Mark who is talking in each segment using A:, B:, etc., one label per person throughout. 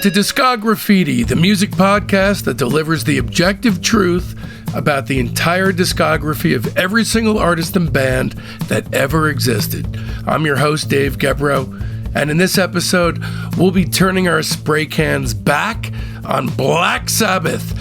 A: to Discography, the music podcast that delivers the objective truth about the entire discography of every single artist and band that ever existed. I'm your host, Dave Gebrow, and in this episode, we'll be turning our spray cans back on Black Sabbath,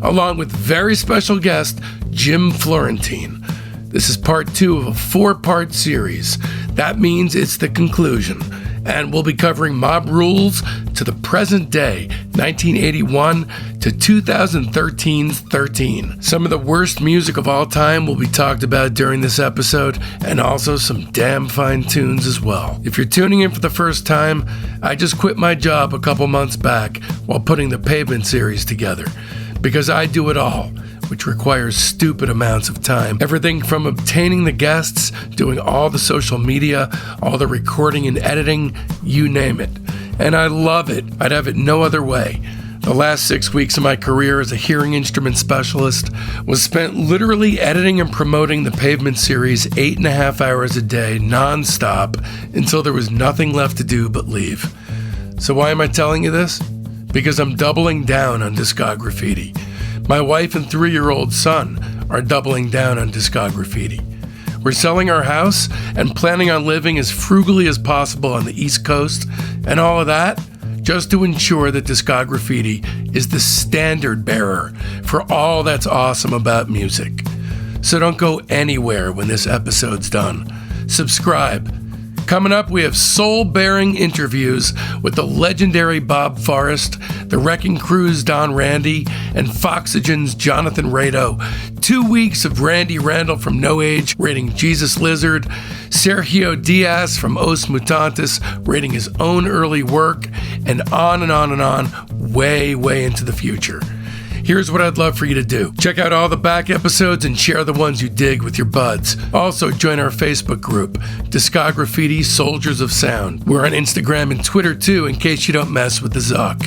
A: along with very special guest, Jim Florentine. This is part 2 of a 4-part series. That means it's the conclusion. And we'll be covering Mob Rules to the present day, 1981 to 2013's 13. Some of the worst music of all time will be talked about during this episode, and also some damn fine tunes as well. If you're tuning in for the first time, I just quit my job a couple months back while putting the Pavement series together, because I do it all, which requires stupid amounts of time. Everything from obtaining the guests, doing all the social media, all the recording and editing, you name it. And I love it. I'd have it no other way. The last 6 weeks of my career as a hearing instrument specialist was spent literally editing and promoting the Pavement series 8.5 hours a day, non-stop, until there was nothing left to do but leave. So why am I telling you this? Because I'm doubling down on Discography. My wife and 3-year-old son are doubling down on Discography. We're selling our house and planning on living as frugally as possible on the East Coast, and all of that just to ensure that Discography is the standard bearer for all that's awesome about music. So don't go anywhere when this episode's done. Subscribe. Coming up, we have soul-bearing interviews with the legendary Bob Forrest, the Wrecking Crew's Don Randy, and Foxygen's Jonathan Rado. 2 weeks of Randy Randall from No Age rating Jesus Lizard, Sergio Diaz from Os Mutantes rating his own early work, and on and on and on, way, way into the future. Here's what I'd love for you to do. Check out all the back episodes and share the ones you dig with your buds. Also, join our Facebook group, Discography Soldiers of Sound. We're on Instagram and Twitter too, in case you don't mess with the Zuck.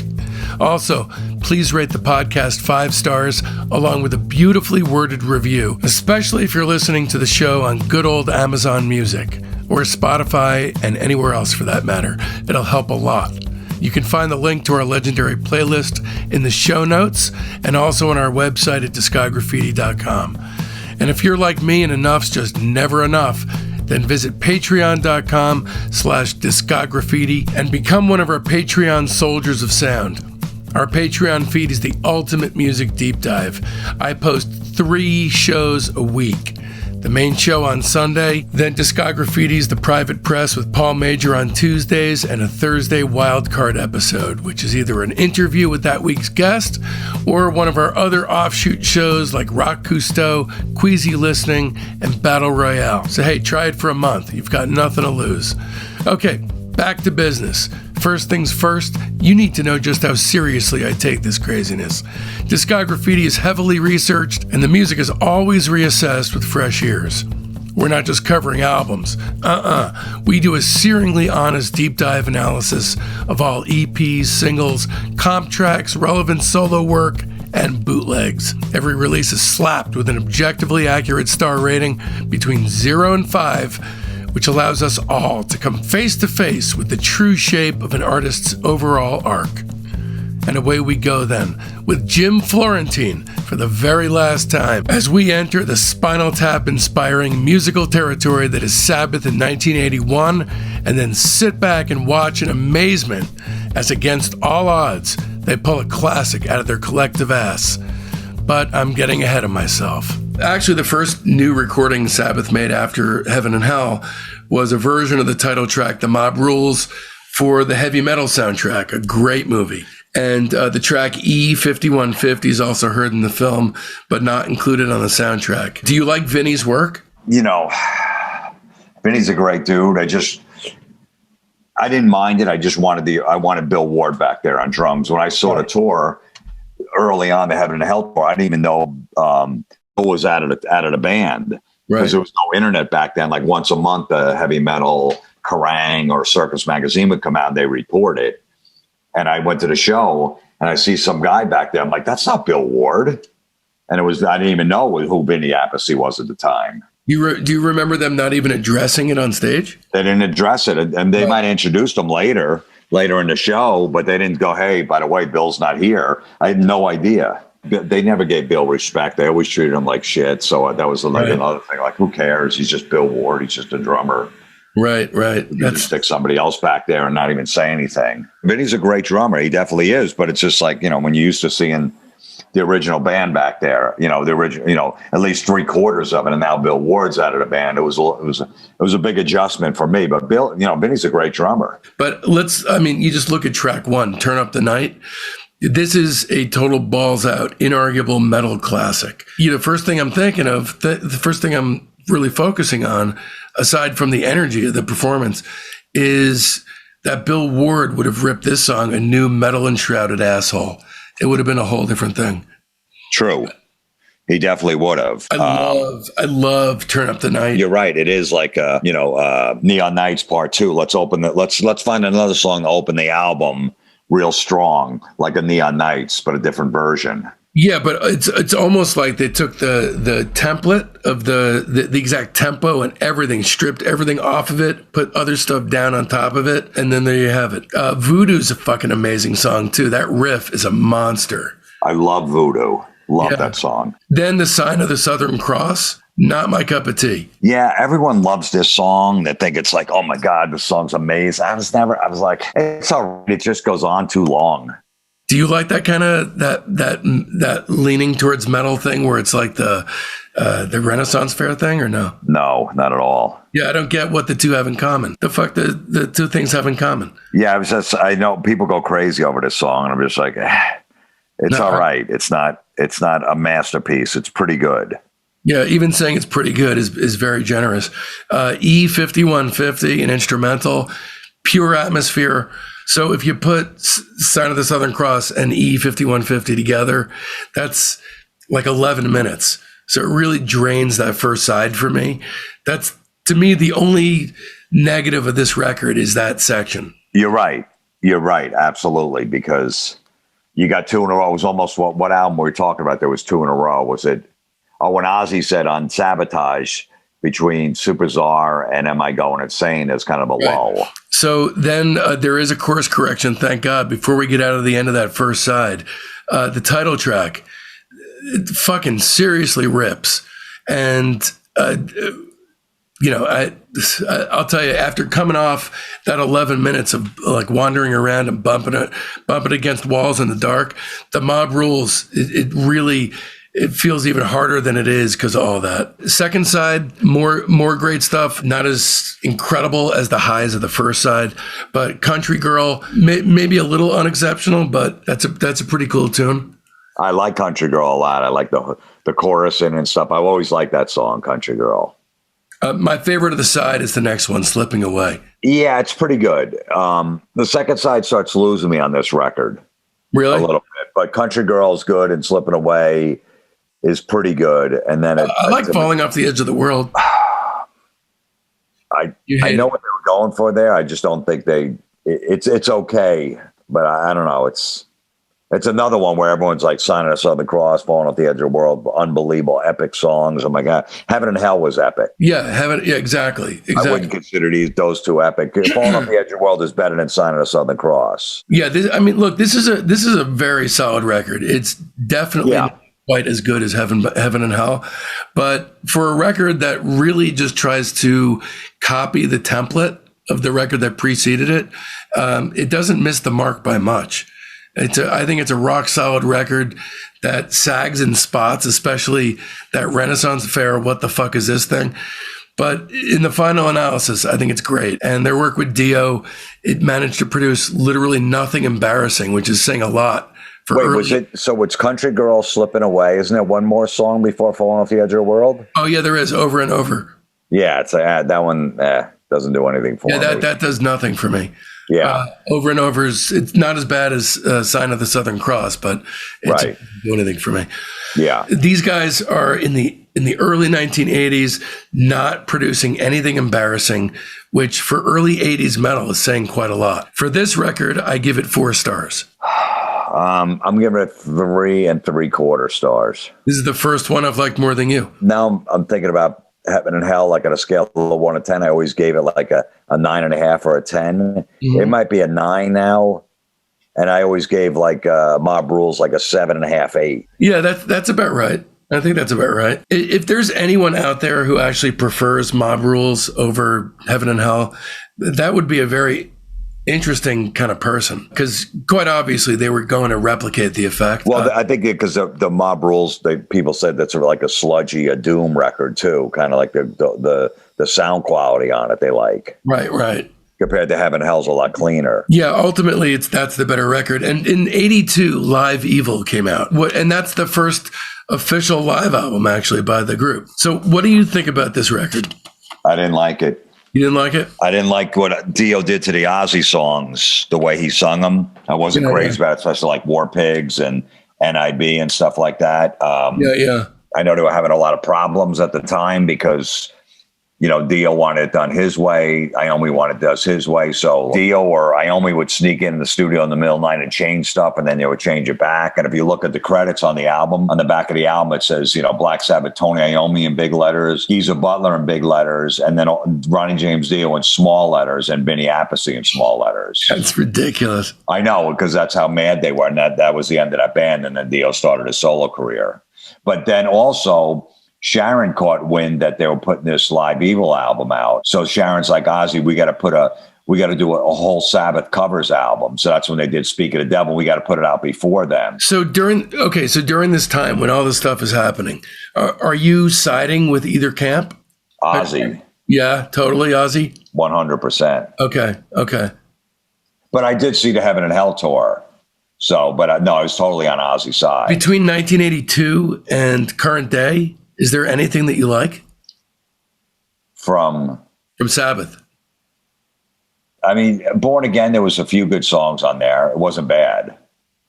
A: Also, please rate the podcast 5 stars along with a beautifully worded review, especially if you're listening to the show on good old Amazon Music or Spotify and anywhere else for that matter. It'll help a lot. You can find the link to our legendary playlist in the show notes and also on our website at discography.com. And if you're like me and enough's just never enough, then visit patreon.com/discography and become one of our Patreon Soldiers of Sound. Our Patreon feed is the ultimate music deep dive. I post 3 shows a week. The main show on Sunday, then Discography's The Private Press with Paul Major on Tuesdays, and a Thursday wildcard episode, which is either an interview with that week's guest or one of our other offshoot shows like Rock Cousteau, Queasy Listening, and Battle Royale. So hey, try it for a month. You've got nothing to lose. Okay, back to business. First things first, you need to know just how seriously I take this craziness. Discography is heavily researched, and the music is always reassessed with fresh ears. We're not just covering albums. We do a searingly honest deep dive analysis of all EPs, singles, comp tracks, relevant solo work, and bootlegs. Every release is slapped with an objectively accurate star rating between 0 and 5, which allows us all to come face to face with the true shape of an artist's overall arc. And away we go then, with Jim Florentine for the very last time, as we enter the Spinal Tap-inspiring musical territory that is Sabbath in 1981, and then sit back and watch in amazement as against all odds, they pull a classic out of their collective ass. But I'm getting ahead of myself. Actually, the first new recording Sabbath made after Heaven and Hell was a version of the title track, The Mob Rules, for the Heavy Metal soundtrack, a great movie. And the track E5150 is also heard in the film, but not included on the soundtrack. Do you like Vinny's work?
B: You know, Vinny's a great dude. I didn't mind it. I wanted Bill Ward back there on drums. When I saw the tour early on, the Heaven and Hell tour, I didn't even know was added a band, because there was no internet back then. Like once a month, a Heavy Metal Kerrang or Circus Magazine would come out and they report it. And I went to the show and I see some guy back there. I'm like, that's not Bill Ward. And I didn't even know who Vinny Appice was at the time.
A: Do you remember them not even addressing it on stage?
B: They didn't address it, and they might have introduced him later. later in the show, but they didn't go, hey, by the way, Bill's not here. I had no idea. They never gave Bill respect. They always treated him like shit. So that was like another thing. Like, who cares? He's just Bill Ward. He's just a drummer.
A: Right.
B: You just stick somebody else back there and not even say anything. Vinny's a great drummer. He definitely is. But it's just like, when you used to seeing the original band back there, the original, at least 3/4 of it, and now Bill Ward's out of the band. It was a big adjustment for me. But Bill, Vinny's a great drummer.
A: But you just look at track 1, Turn Up the Night. This is a total balls out, inarguable metal classic. The first thing I'm thinking of, the first thing I'm really focusing on, aside from the energy of the performance, is that Bill Ward would have ripped this song a new metal enshrouded asshole. It would have been a whole different thing.
B: True. He definitely would have.
A: I love Turn Up the Night.
B: You're right. It is like Neon Nights Part 2. Let's find another song to open the album real strong, like a Neon Nights, but a different version.
A: Yeah, but it's almost like they took the template of the exact tempo and everything, stripped everything off of it, put other stuff down on top of it, and then there you have it. Voodoo's a fucking amazing song too. That riff is a monster.
B: I love Voodoo. Love that song. Then
A: The Sign of the Southern Cross. Not my cup of tea.
B: Yeah, everyone loves this song. They think it's like, oh my God, this song's amazing. I was like, it's all right. It just goes on too long.
A: Do you like that kind of that leaning towards metal thing where it's like the Renaissance Fair thing, or no?
B: No, not at all.
A: Yeah, I don't get what the two have in common. The fuck the two things have in common?
B: Yeah, I know people go crazy over this song, and I'm just like, it's all right. It's not a masterpiece. It's pretty good.
A: Yeah, even saying it's pretty good is very generous. E5150, an instrumental, pure atmosphere. So if you put Sign of the Southern Cross and E5150 together, that's like 11 minutes. So it really drains that first side for me. That's, to me, the only negative of this record is that section.
B: You're right. Absolutely. Because you got 2 in a row. It was almost what album were we talking about? There was 2 in a row. Was it? Oh, when Ozzy said on Sabotage, between Super Czar and Am I Going Insane, there's kind of a lull.
A: So then there is a course correction, thank God, before we get out of the end of that first side. The title track, it fucking seriously rips. And, I'll tell you, after coming off that 11 minutes of like wandering around and bumping against walls in the dark, the Mob Rules, it really... It feels even harder than it is because of all that. Second side, more great stuff. Not as incredible as the highs of the first side, but Country Girl, maybe a little unexceptional, but that's a pretty cool tune.
B: I like Country Girl a lot. I like the chorus and stuff. I've always liked that song, Country Girl.
A: My favorite of the side is the next one, Slipping Away.
B: Yeah, it's pretty good. The second side starts losing me on this record.
A: Really?
B: A little bit. But Country Girl is good and Slipping Away is pretty good. And then
A: I like Falling Off the Edge of the World.
B: I know what they were going for there. I just don't think it's okay, but I don't know. It's another one where everyone's like Sign of the Southern Cross, Falling Off the Edge of the World, unbelievable, epic songs. Oh my God. Heaven and Hell was epic.
A: Yeah, exactly.
B: I wouldn't consider those two epic. Falling Off the Edge of the World is better than Sign of the Southern Cross.
A: Yeah, look, this is a very solid record. It's definitely not quite as good as Heaven and Hell, but for a record that really just tries to copy the template of the record that preceded it, it doesn't miss the mark by much. I think it's a rock solid record that sags in spots, especially that Renaissance Fair, what the fuck is this thing? But in the final analysis, I think it's great. And their work with Dio, it managed to produce literally nothing embarrassing, which is saying a lot.
B: So it's Country Girl, Slipping Away. Isn't there one more song before Falling Off the Edge of the World?
A: Oh, yeah, there is, Over and Over.
B: Yeah, it's that one doesn't do anything for me.
A: Yeah, that does nothing for me.
B: Yeah.
A: Over and Over it's not as bad as Sign of the Southern Cross, but it doesn't do anything for me.
B: Yeah.
A: These guys are in the early 1980s not producing anything embarrassing, which for early 80s metal is saying quite a lot. For this record, I give it 4 stars.
B: I'm giving it 3 3/4 stars.
A: This is the first one I've liked more than you.
B: Now I'm thinking about Heaven and Hell, like on a scale of 1 to 10. I always gave it like a a 9.5 or a 10.
A: Mm-hmm.
B: It might be a 9 now. And I always gave like Mob Rules like a 7.5, 8.
A: Yeah, that's about right. I think that's about right. If there's anyone out there who actually prefers Mob Rules over Heaven and Hell, that would be a very interesting kind of person, because quite obviously they were going to replicate the effect.
B: Well, I think because the Mob Rules, people said that's sort of like a sludgy, a doom record too, kind of like the sound quality on it they like.
A: Right.
B: Compared to Heaven and Hell's a lot cleaner.
A: Yeah, ultimately that's the better record. And in '82, Live Evil came out, and that's the first official live album actually by the group. So what do you think about this record?
B: I didn't like it.
A: You didn't like it?
B: I didn't like what Dio did to the Ozzy songs, the way he sung them. I wasn't crazy about it, especially like War Pigs and NIB and stuff like that.
A: Yeah.
B: I know they were having a lot of problems at the time because, Dio wanted it done his way. Iommi wanted it done his way. So Dio or Iommi would sneak in the studio in the middle of the night and change stuff, and then they would change it back. And if you look at the credits on the album, on the back of the album, it says, Black Sabbath, Tony Iommi in big letters, Geezer Butler in big letters, and then Ronnie James Dio in small letters, and Vinny Appice in small letters.
A: That's ridiculous.
B: I know, because that's how mad they were. And that was the end of that band. And then Dio started his solo career. But then also, Sharon caught wind that they were putting this Live Evil album out. So Sharon's like, Ozzy, we got to do a whole Sabbath covers album. So that's when they did Speak of the Devil. We got to put it out before them.
A: So during this time when all this stuff is happening, are you siding with either camp?
B: Ozzy.
A: Yeah, totally Ozzy.
B: 100%.
A: Okay.
B: But I did see the Heaven and Hell tour. So, but no, I was totally on Ozzy's side.
A: Between 1982 and current day, is there anything that you like
B: from
A: Sabbath?
B: I mean, Born Again, there was a few good songs on there. It wasn't bad.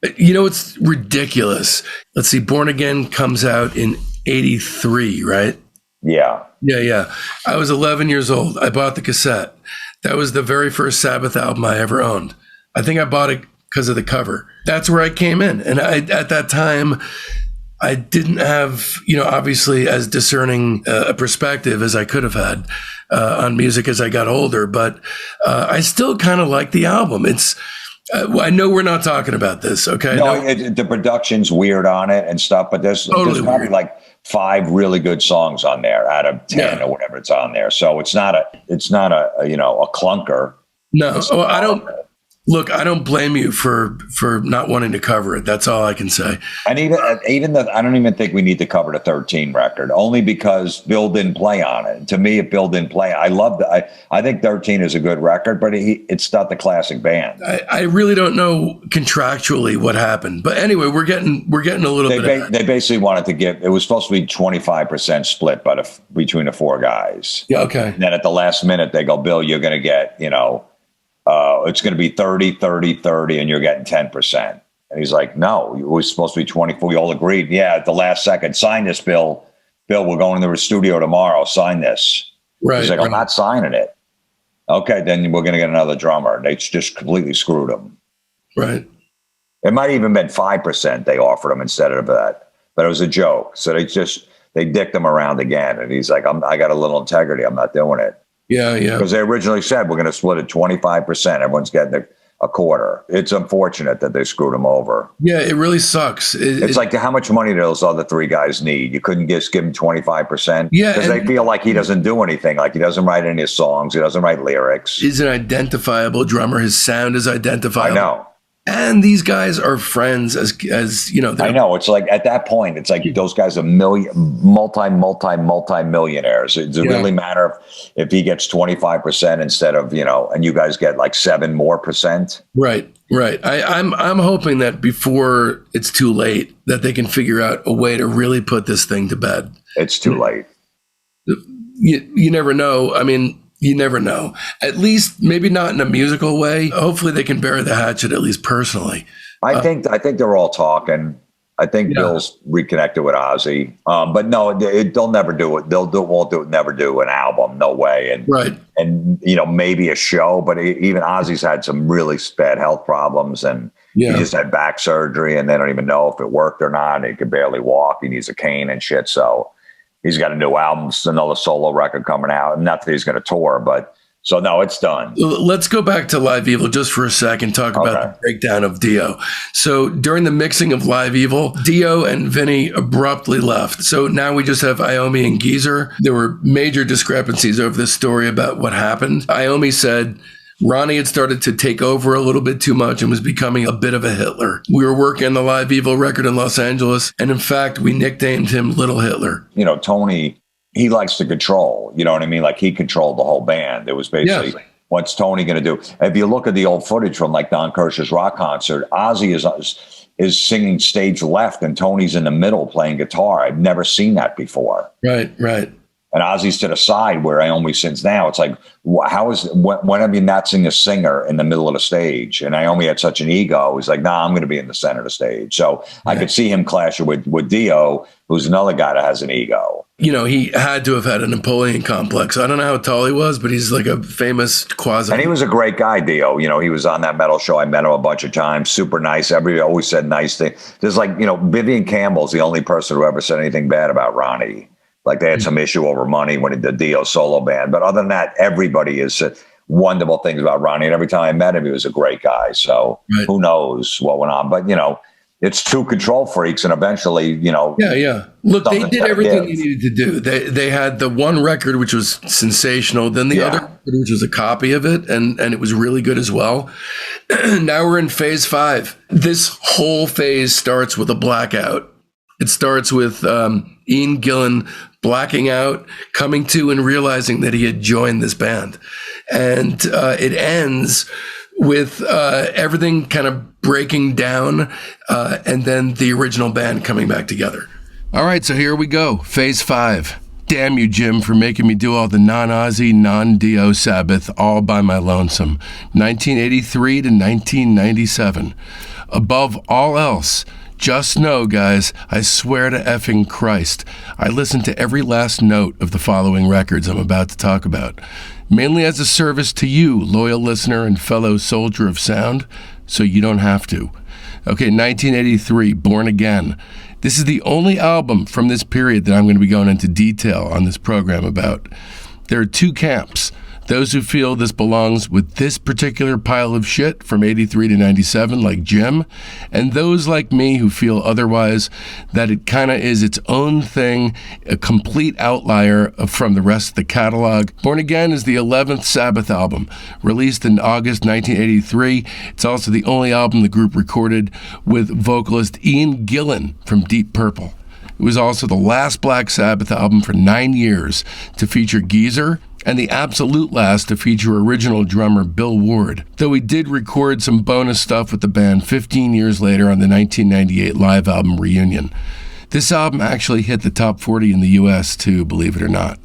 A: It's ridiculous. Let's see. Born Again comes out in 83, right?
B: Yeah.
A: I was 11 years old. I bought the cassette. That was the very first Sabbath album I ever owned. I think I bought it because of the cover. That's where I came in. And at that time, I didn't have, obviously as discerning a perspective as I could have had on music as I got older, but I still kind of like the album. It's, I know we're not talking about this, okay?
B: No. The production's weird on it and stuff, but there's probably like 5 really good songs on there out of 10 or whatever it's on there. So it's not a clunker.
A: No, I don't. Look, I don't blame you for not wanting to cover it. That's all I can say.
B: And I don't even think we need to cover the 13 record, only because Bill didn't play on it. To me, if Bill didn't play, I think 13 is a good record, but it's not the classic band.
A: I really don't know contractually what happened, but anyway, we're getting a little bit.
B: They basically wanted to give. It was supposed to be 25% split between the 4 guys.
A: Yeah. Okay.
B: And then at the last minute, they go, Bill, you're going to get, it's going to be 30, 30, 30, and you're getting 10%. And he's like, no, it was supposed to be 24. We all agreed. Yeah, at the last second, sign this, Bill. Bill, we're going to the studio tomorrow. Sign this.
A: Right.
B: He's like, I'm not signing it. Okay, then we're going to get another drummer. They just completely screwed him.
A: Right.
B: It might have even been 5% they offered him instead of that. But it was a joke. So they dicked him around again. And he's like, I got a little integrity. I'm not doing it.
A: Yeah.
B: Because they originally said we're going to split it 25%. Everyone's getting a quarter. It's unfortunate that they screwed him over.
A: Yeah, it really sucks.
B: It's like, how much money do those other 3 guys need? You couldn't just give him 25%?
A: Yeah.
B: Because they feel like he doesn't do anything. Like he doesn't write any songs. He doesn't write lyrics.
A: He's an identifiable drummer. His sound is identifiable.
B: I know.
A: And these guys are friends as
B: I know. It's like at that point, it's like those guys are multi-millionaires. Does it really matter if he gets 25% instead of, and you guys get like 7% more?
A: Right. I'm hoping that before it's too late, that they can figure out a way to really put this thing to bed.
B: It's too late.
A: You never know. I mean, you never know. At least maybe not in a musical way. Hopefully they can bury the hatchet, at least personally.
B: I think they're all talking. I think Bill's reconnected with Ozzy. But no, they'll never do it. Never do an album. No way. And
A: right.
B: And maybe a show, but even Ozzy's had some really bad health problems, and he just had back surgery, and they don't even know if it worked or not. He could barely walk. He needs a cane and shit. So he's got a new album, another solo record coming out. Not that he's going to tour, but So no, it's done.
A: Let's go back to Live Evil just for a second, talk about the breakdown of Dio. So during the mixing of Live Evil, Dio and Vinny abruptly left. So now we just have Iommi and Geezer. There were major discrepancies over this story about what happened. Iommi said Ronnie had started to take over a little bit too much and was becoming a bit of a Hitler. We were working on the Live Evil record in Los Angeles, and in fact, we nicknamed him Little Hitler.
B: You know, Tony, he likes to control, you know what I mean? Like he controlled the whole band. It was basically, what's Tony going to do? If you look at the old footage from like Don Kirsh's rock concert, Ozzy is singing stage left and Tony's in the middle playing guitar. I've never seen that before.
A: Right.
B: And Ozzy's to the side where Iommi sings now. It's like, when have you not seen a singer in the middle of the stage? And Iommi had such an ego. He's like, nah, I'm going to be in the center of the stage. So I could see him clashing with Dio, who's another guy that has an ego.
A: You know, he had to have had a Napoleon complex. I don't know how tall he was, but he's like a famous quasi.
B: And he was a great guy, Dio. You know, he was on that metal show. I met him a bunch of times. Super nice. Everybody always said nice things. There's like, you know, Vivian Campbell's the only person who ever said anything bad about Ronnie. Like they had some issue over money when he did Dio solo band. But other than that, everybody has said wonderful things about Ronnie. And every time I met him, he was a great guy. So who knows what went on. But, you know, it's two control freaks, and eventually, you know.
A: Yeah. Look, they did everything they needed to do. They had the one record, which was sensational. Then the other record, which was a copy of it, and it was really good as well. Now we're in phase 5. This whole phase starts with a blackout. It starts with Ian Gillan blacking out, coming to and realizing that he had joined this band. And it ends with everything kind of breaking down, and then the original band coming back together. All right, so here we go. Phase 5. Damn you, Jim, for making me do all the non-Ozzy, non-Dio Sabbath all by my lonesome. 1983 to 1997. Above all else, just know, guys, I swear to effing Christ, I listened to every last note of the following records I'm about to talk about, mainly as a service to you, loyal listener and fellow soldier of sound, so you don't have to. Okay, 1983, Born Again. This is the only album from this period that I'm going to be going into detail on this program about. There are two camps. Those who feel this belongs with this particular pile of shit from 83 to 97, like Jim, and those like me who feel otherwise, that it kind of is its own thing, a complete outlier from the rest of the catalog. Born Again is the 11th Sabbath album, released in August 1983. It's also the only album the group recorded with vocalist Ian Gillan from Deep Purple. It was also the last Black Sabbath album for 9 years to feature Geezer, and the absolute last to feature original drummer Bill Ward, though he did record some bonus stuff with the band 15 years later on the 1998 live album Reunion. This album actually hit the top 40 in the US too, believe it or not.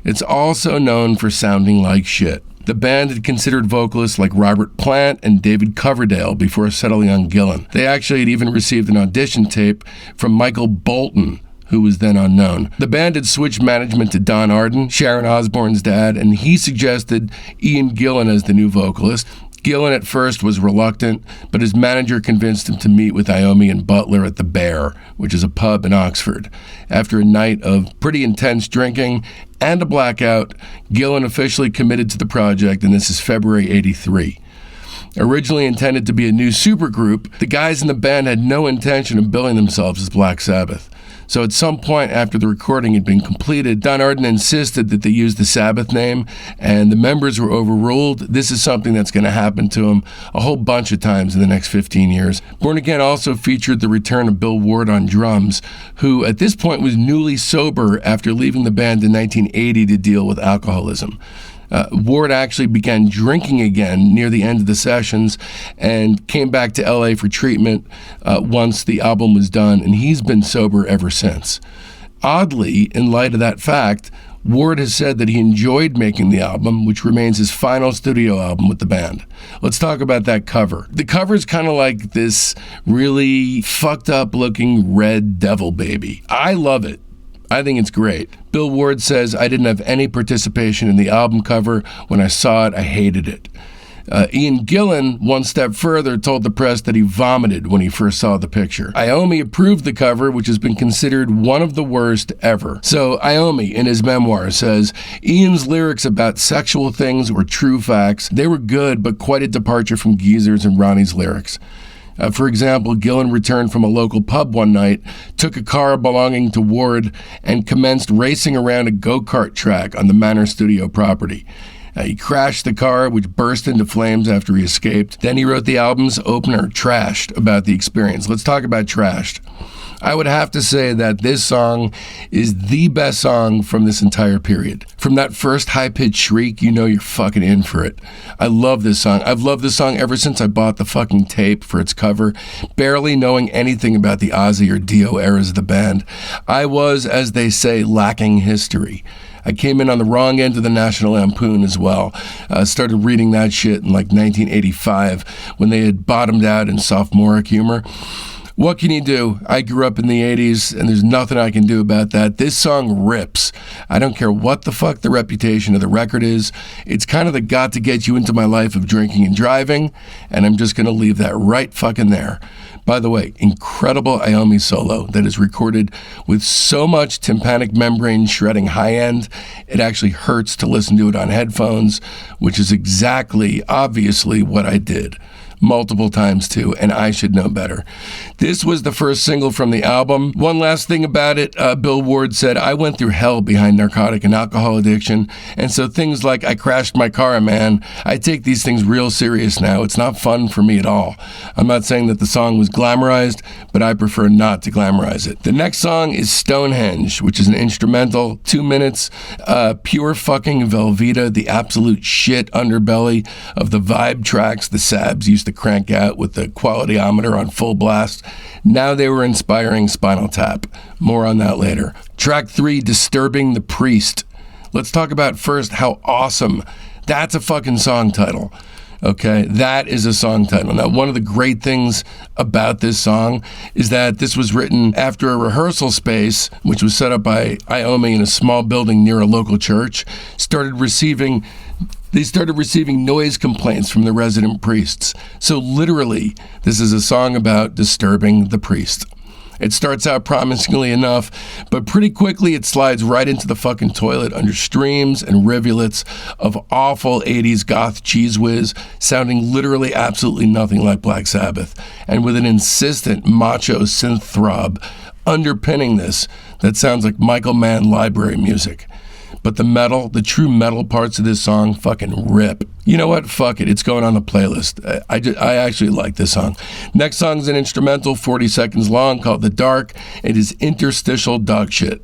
A: It's also known for sounding like shit. The band had considered vocalists like Robert Plant and David Coverdale before settling on Gillan. They actually had even received an audition tape from Michael Bolton, who was then unknown. The band had switched management to Don Arden, Sharon Osbourne's dad, and he suggested Ian Gillan as the new vocalist. Gillan at first was reluctant, but his manager convinced him to meet with Iommi and Butler at the Bear, which is a pub in Oxford. After a night of pretty intense drinking and a blackout, Gillan officially committed to the project, and this is February 83. Originally intended to be a new supergroup, the guys in the band had no intention of billing themselves as Black Sabbath. So at some point after the recording had been completed, Don Arden insisted that they use the Sabbath name, and the members were overruled. This is something that's going to happen to them a whole bunch of times in the next 15 years. Born Again also featured the return of Bill Ward on drums, who at this point was newly sober after leaving the band in 1980 to deal with alcoholism. Ward actually began drinking again near the end of the sessions and came back to LA for treatment once the album was done, and he's been sober ever since. Oddly, in light of that fact, Ward has said that he enjoyed making the album, which remains his final studio album with the band. Let's talk about that cover. The cover is kind of like this really fucked up looking red devil baby. I love it. I think it's great. Bill Ward says, I didn't have any participation in the album cover. When I saw it, I hated it. Ian Gillan, one step further, told the press that he vomited when he first saw the picture. Iommi approved the cover, which has been considered one of the worst ever. So Iommi, in his memoir, says, Ian's lyrics about sexual things were true facts. They were good, but quite a departure from Geezer's and Ronnie's lyrics. For example, Gillan returned from a local pub one night, took a car belonging to Ward, and commenced racing around a go-kart track on the Manor Studio property. He crashed the car, which burst into flames after he escaped. Then he wrote the album's opener, Trashed, about the experience. Let's talk about Trashed. I would have to say that this song is the best song from this entire period. From that first high-pitched shriek, you know you're fucking in for it. I love this song. I've loved this song ever since I bought the fucking tape for its cover, barely knowing anything about the Ozzy or Dio eras of the band. I was, as they say, lacking history. I came in on the wrong end of the National Lampoon as well. Started reading that shit in like 1985 when they had bottomed out in sophomoric humor. What can you do? I grew up in the 80s, and there's nothing I can do about that. This song rips. I don't care what the fuck the reputation of the record is. It's kind of the got to get you into my life of drinking and driving, and I'm just going to leave that right fucking there. By the way, incredible Iommi solo that is recorded with so much tympanic membrane shredding high end, it actually hurts to listen to it on headphones, which is exactly, obviously, what I did. Multiple times too, and I should know better. This was the first single from the album. One last thing about it, Bill Ward said, I went through hell behind narcotic and alcohol addiction, and so things like I crashed my car, man, I take these things real serious now. It's not fun for me at all. I'm not saying that the song was glamorized, but I prefer not to glamorize it. The next song is Stonehenge, which is an instrumental, 2 minutes, pure fucking Velveeta, the absolute shit underbelly of the vibe tracks the Sabs used to crank out with the qualityometer on full blast. Now they were inspiring Spinal Tap. More on that later. Track 3, Disturbing the Priest. Let's talk about first how awesome. That's a fucking song title. Okay, that is a song title. Now, one of the great things about this song is that this was written after a rehearsal space, which was set up by Iommi in a small building near a local church, started receiving noise complaints from the resident priests. So literally, this is a song about disturbing the priest. It starts out promisingly enough, but pretty quickly it slides right into the fucking toilet under streams and rivulets of awful 80s goth cheese whiz, sounding literally absolutely nothing like Black Sabbath, and with an insistent macho synth throb underpinning this that sounds like Michael Mann library music. But the metal, the true metal parts of this song fucking rip. You know what? Fuck it. It's going on the playlist. I actually like this song. Next song is an instrumental, 40 seconds long, called The Dark. It is interstitial dog shit.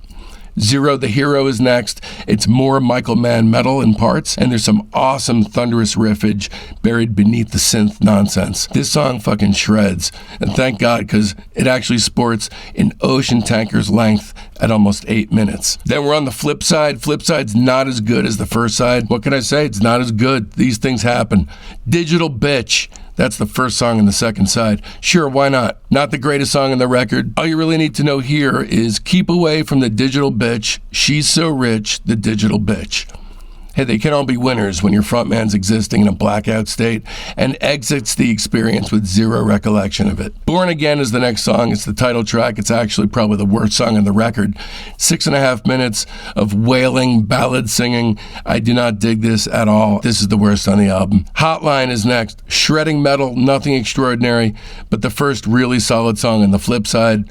A: Zero the Hero is next. It's more Michael Mann metal in parts, and there's some awesome thunderous riffage buried beneath the synth nonsense. This song fucking shreds, and thank God, because it actually sports an ocean tanker's length at almost 8 minutes. Then we're on the flip side. Flip side's not as good as the first side. What can I say? It's not as good. These things happen. Digital Bitch. That's the first song in the second side. Sure, why not? Not the greatest song on the record. All you really need to know here is keep away from the digital bitch. She's so rich, the digital bitch. Hey, they can all be winners when your frontman's existing in a blackout state and exits the experience with zero recollection of it. Born Again is the next song. It's the title track. It's actually probably the worst song on the record. 6.5 minutes of wailing, ballad singing. I do not dig this at all. This is the worst on the album. Hotline is next. Shredding metal, nothing extraordinary, but the first really solid song on the flip side.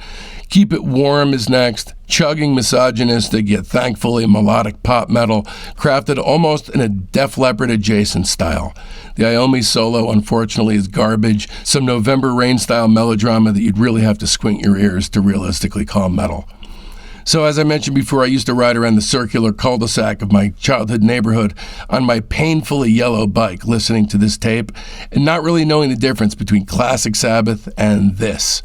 A: Keep It Warm is next. Chugging, misogynistic, yet thankfully melodic pop metal, crafted almost in a Def Leppard adjacent style. The Iommi solo, unfortunately, is garbage, some November Rain style melodrama that you'd really have to squint your ears to realistically call metal. So as I mentioned before, I used to ride around the circular cul-de-sac of my childhood neighborhood on my painfully yellow bike, listening to this tape and not really knowing the difference between classic Sabbath and this.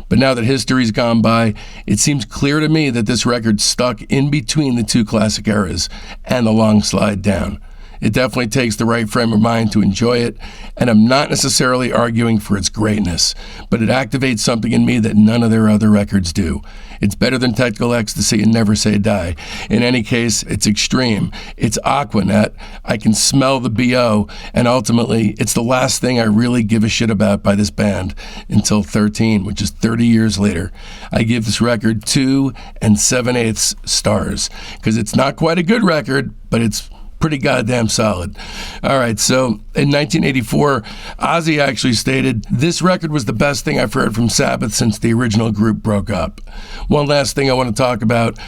A: But now that history's gone by, it seems clear to me that this record stuck in between the two classic eras and the long slide down. It definitely takes the right frame of mind to enjoy it, and I'm not necessarily arguing for its greatness, but it activates something in me that none of their other records do. It's better than Technical Ecstasy and Never Say Die. In any case, it's extreme. It's Aquanet. I can smell the BO, and ultimately, it's the last thing I really give a shit about by this band until 13, which is 30 years later. I give this record 2 7/8 stars, because it's not quite a good record, but it's pretty goddamn solid. All right, so in 1984, Ozzy actually stated, "This record was the best thing I've heard from Sabbath since the original group broke up." One last thing I want to talk about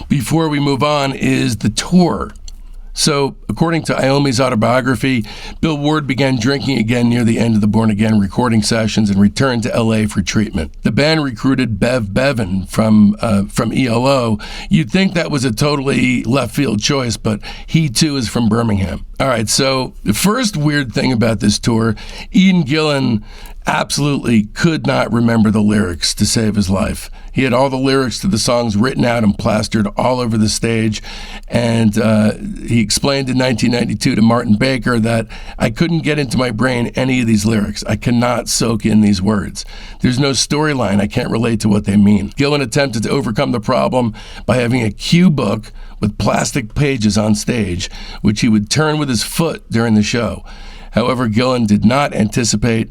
A: before we move on is the tour. So, according to Iommi's autobiography, Bill Ward began drinking again near the end of the Born Again recording sessions and returned to LA for treatment. The band recruited Bev Bevan from ELO. You'd think that was a totally left field choice, but he too is from Birmingham. All right, so the first weird thing about this tour, Ian Gillan absolutely could not remember the lyrics to save his life. He had all the lyrics to the songs written out and plastered all over the stage, and he explained in 1992 to Martin Baker that I couldn't get into my brain any of these lyrics. I cannot soak in these words. There's no storyline. I can't relate to what they mean. Gillan attempted to overcome the problem by having a cue book with plastic pages on stage, which he would turn with his foot during the show. However, Gillan did not anticipate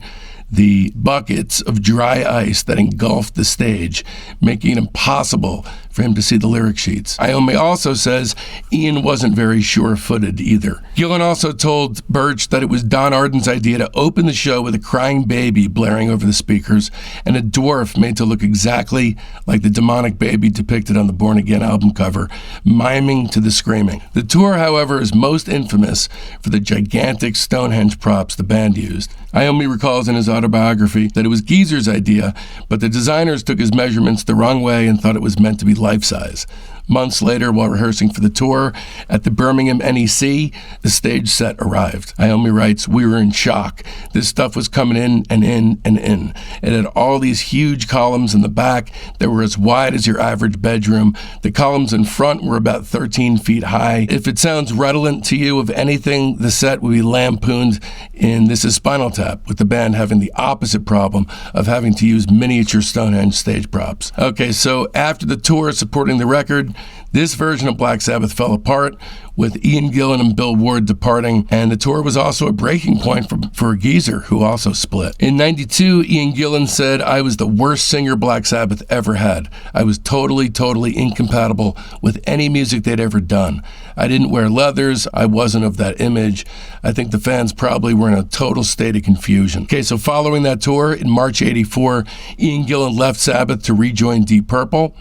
A: the buckets of dry ice that engulfed the stage, making it impossible for him to see the lyric sheets. Iommi also says Ian wasn't very sure-footed either. Gillan also told Birch that it was Don Arden's idea to open the show with a crying baby blaring over the speakers and a dwarf made to look exactly like the demonic baby depicted on the Born Again album cover, miming to the screaming. The tour, however, is most infamous for the gigantic Stonehenge props the band used. Iommi recalls in his autobiography that it was Geezer's idea, but the designers took his measurements the wrong way and thought it was meant to be life-size. Months later, while rehearsing for the tour at the Birmingham NEC, the stage set arrived. Iommi writes, "We were in shock. This stuff was coming in and in and in. It had all these huge columns in the back that were as wide as your average bedroom. The columns in front were about 13 feet high. If it sounds redolent to you of anything, the set would be lampooned in This Is Spinal Tap, with the band having the opposite problem of having to use miniature Stonehenge stage props." Okay, so after the tour supporting the record, this version of Black Sabbath fell apart, with Ian Gillan and Bill Ward departing, and the tour was also a breaking point for Geezer, who also split. In 92, Ian Gillan said, "I was the worst singer Black Sabbath ever had. I was totally incompatible with any music they'd ever done. I didn't wear leathers. I wasn't of that image. I think the fans probably were in a total state of confusion." Okay, so following that tour, in March 84, Ian Gillan left Sabbath to rejoin Deep Purple.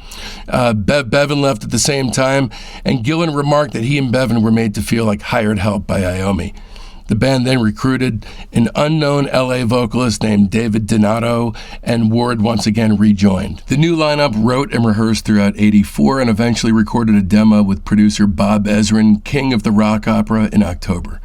A: Bev Bevan left at the same time, and Gillan remarked that he and Bevan were made to feel like hired help by Iommi. The band then recruited an unknown LA vocalist named David Donato, and Ward once again rejoined. The new lineup wrote and rehearsed throughout 84 and eventually recorded a demo with producer Bob Ezrin, king of the rock opera, in October.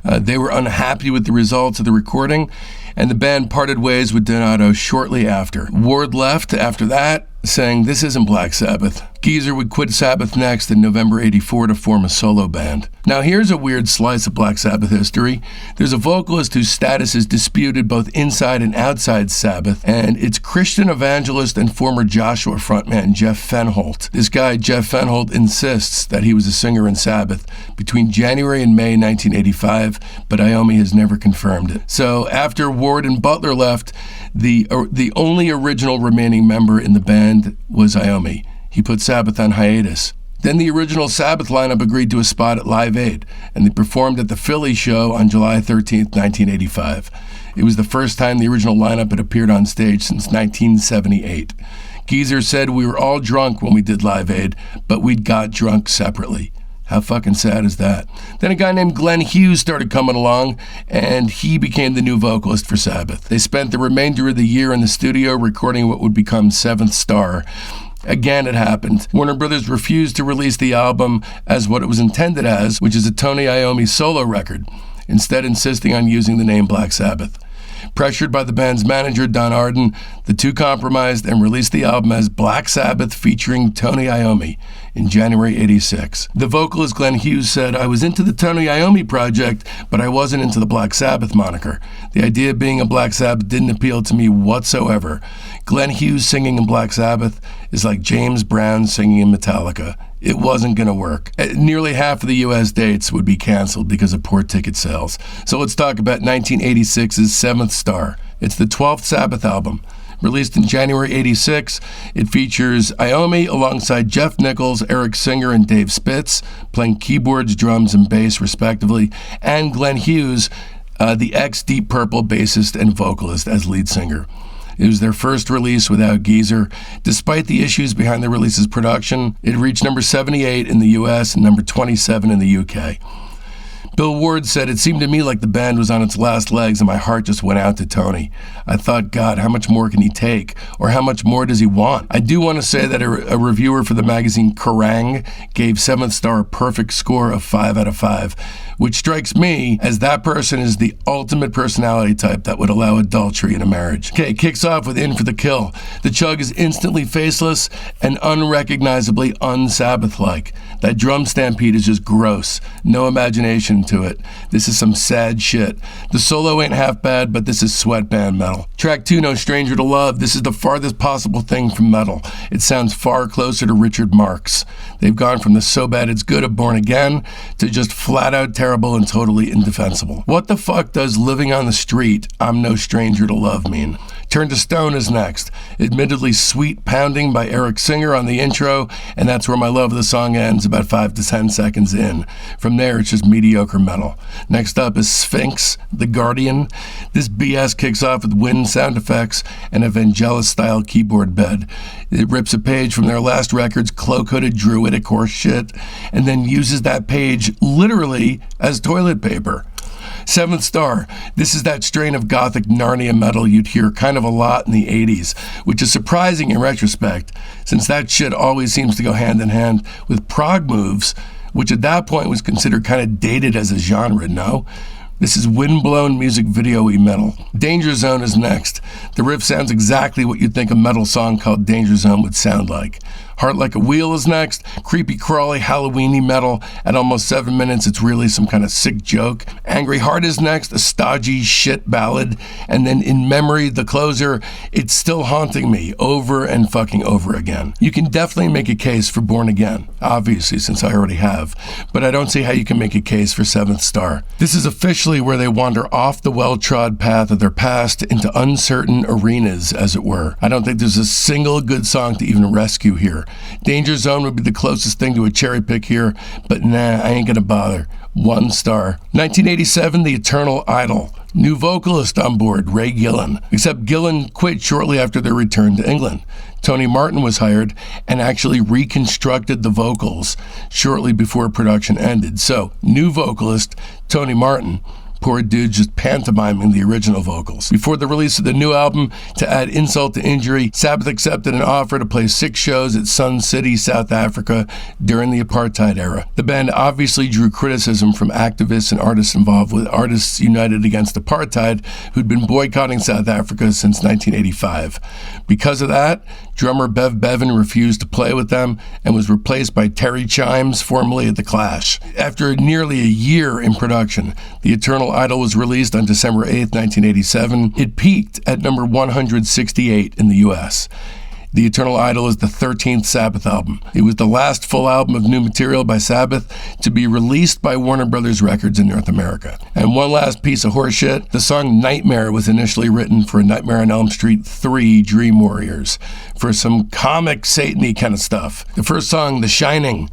A: They were unhappy with the results of the recording, and the band parted ways with Donato shortly after. Ward left after that, saying, "This isn't Black Sabbath." Geezer would quit Sabbath next in November 84 to form a solo band. Now here's a weird slice of Black Sabbath history. There's a vocalist whose status is disputed both inside and outside Sabbath, and it's Christian evangelist and former Joshua frontman Jeff Fenholt. This guy, Jeff Fenholt, insists that he was a singer in Sabbath between January and May 1985, but Iommi has never confirmed it. So after Ward and Butler left, the only original remaining member in the band was Iommi. He put Sabbath on hiatus. Then the original Sabbath lineup agreed to a spot at Live Aid, and they performed at the Philly show on July 13th, 1985. It was the first time the original lineup had appeared on stage since 1978. Geezer said, "We were all drunk when we did Live Aid, but we'd got drunk separately." How fucking sad is that? Then a guy named Glenn Hughes started coming along, and he became the new vocalist for Sabbath. They spent the remainder of the year in the studio recording what would become Seventh Star. Again, it happened. Warner Brothers refused to release the album as what it was intended as, which is a Tony Iommi solo record, instead insisting on using the name Black Sabbath. Pressured by the band's manager, Don Arden, The two compromised and released the album as Black Sabbath featuring Tony Iommi in January 86. The vocalist Glenn Hughes said, "I was into the Tony Iommi project, but I wasn't into the Black Sabbath moniker. The idea of being a Black Sabbath didn't appeal to me whatsoever. Glenn Hughes singing in Black Sabbath is like James Brown singing in Metallica. It wasn't going to work." Nearly half of the U.S. dates would be canceled because of poor ticket sales. So let's talk about 1986's Seventh Star. It's the 12th Sabbath album. Released in January 86, it features Iommi alongside Jeff Nichols, Eric Singer, and Dave Spitz, playing keyboards, drums, and bass, respectively, and Glenn Hughes, the ex-Deep Purple bassist and vocalist, as lead singer. It was their first release without Geezer. Despite the issues behind the release's production, it reached number 78 in the US and number 27 in the UK. Bill Ward said, "It seemed to me like the band was on its last legs and my heart just went out to Tony. I thought, God, how much more can he take? Or how much more does he want?" I do want to say that a reviewer for the magazine Kerrang gave Seventh Star a perfect score of 5 out of 5, which strikes me as that person is the ultimate personality type that would allow adultery in a marriage. Okay, it kicks off with In for the Kill. The chug is instantly faceless and unrecognizably un-Sabbath-like. That drum stampede is just gross. No imagination to it. This is some sad shit. The solo ain't half bad, but this is sweatband metal. Track 2, No Stranger to Love. This is the farthest possible thing from metal. It sounds far closer to Richard Marx. They've gone from the So Bad It's Good of Born Again to just flat out terrible and totally indefensible. What the fuck does Living on the Street, I'm No Stranger to Love mean? Turn to Stone is next. Admittedly sweet pounding by Eric Singer on the intro, and that's where my love of the song ends about 5 to 10 seconds in. From there, it's just mediocre metal. Next up is Sphinx, The Guardian. This BS kicks off with wind sound effects and a Vangelis-style keyboard bed. It rips a page from their last record's cloak-hooded druidic horse shit, and then uses that page literally as toilet paper. Seventh Star. This is that strain of gothic Narnia metal you'd hear kind of a lot in the 80s, which is surprising in retrospect, since that shit always seems to go hand in hand with prog moves, which at that point was considered kind of dated as a genre, no? This is windblown music video-y metal. Danger Zone is next. The riff sounds exactly what you'd think a metal song called Danger Zone would sound like. Heart Like a Wheel is next. Creepy, crawly, Halloween-y metal. At almost 7 minutes, it's really some kind of sick joke. Angry Heart is next, a stodgy shit ballad. And then In Memory, the closer, It's Still Haunting Me, over and fucking over again. You can definitely make a case for Born Again, obviously, since I already have. But I don't see how you can make a case for Seventh Star. This is officially where they wander off the well-trod path of their past into uncertain arenas, as it were. I don't think there's a single good song to even rescue here. Danger Zone would be the closest thing to a cherry pick here, but nah, I ain't gonna bother. 1 star. 1987, The Eternal Idol. New vocalist on board, Ray Gillen. Except Gillen quit shortly after their return to England. Tony Martin was hired and actually reconstructed the vocals shortly before production ended. So, new vocalist, Tony Martin. Poor dude just pantomiming the original vocals. Before the release of the new album, to add insult to injury, Sabbath accepted an offer to play 6 shows at Sun City, South Africa during the apartheid era. The band obviously drew criticism from activists and artists involved with Artists United Against Apartheid, who'd been boycotting South Africa since 1985. Because of that, drummer Bev Bevan refused to play with them and was replaced by Terry Chimes, formerly of The Clash. After nearly a year in production, The Eternal Idol was released on December 8, 1987. It peaked at number 168 in the US. The Eternal Idol is the 13th Sabbath album. It was the last full album of new material by Sabbath to be released by Warner Brothers Records in North America. And one last piece of horseshit, the song Nightmare was initially written for Nightmare on Elm Street 3 Dream Warriors, for some comic Satan-y kind of stuff. The first song, The Shining.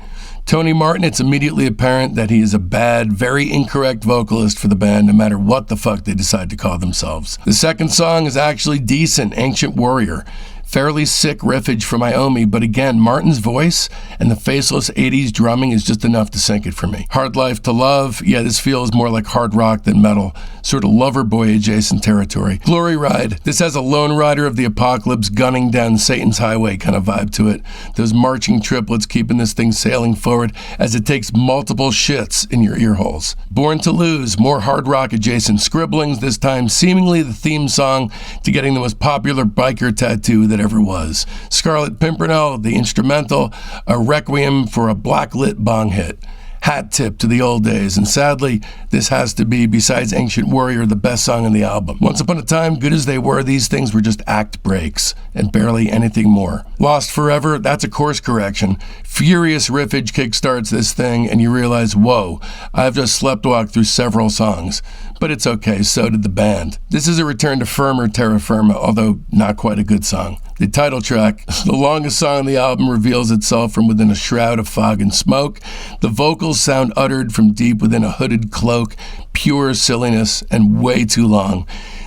A: Tony Martin, it's immediately apparent that he is a bad, very incorrect vocalist for the band, no matter what the fuck they decide to call themselves. The second song is actually decent, Ancient Warrior. Fairly sick riffage from Iommi, but again, Martin's voice and the faceless 80s drumming is just enough to sink it for me. Hard Life to Love, yeah, this feels more like hard rock than metal, sort of Loverboy adjacent territory. Glory Ride, this has a Lone Rider of the Apocalypse gunning down Satan's highway kind of vibe to it. Those marching triplets keeping this thing sailing forward as it takes multiple shits in your ear holes. Born to Lose, more hard rock adjacent scribblings, this time seemingly the theme song to getting the most popular biker tattoo that ever was. Scarlet Pimpernel, the instrumental, a requiem for a black-lit bong hit. Hat tip to the old days, and sadly, this has to be, besides Ancient Warrior, the best song on the album. Once upon a time, good as they were, these things were just act breaks, and barely anything more. Lost Forever, that's a course correction. Furious riffage kickstarts this thing, and you realize, whoa, I've just sleptwalked through several songs. But it's okay, so did the band. This is a return to firmer terra firma, although not quite a good song. The title track, the longest song on the album, reveals itself from within a shroud of fog and smoke. The vocals sound uttered from deep within a hooded cloak, pure silliness, and way too long.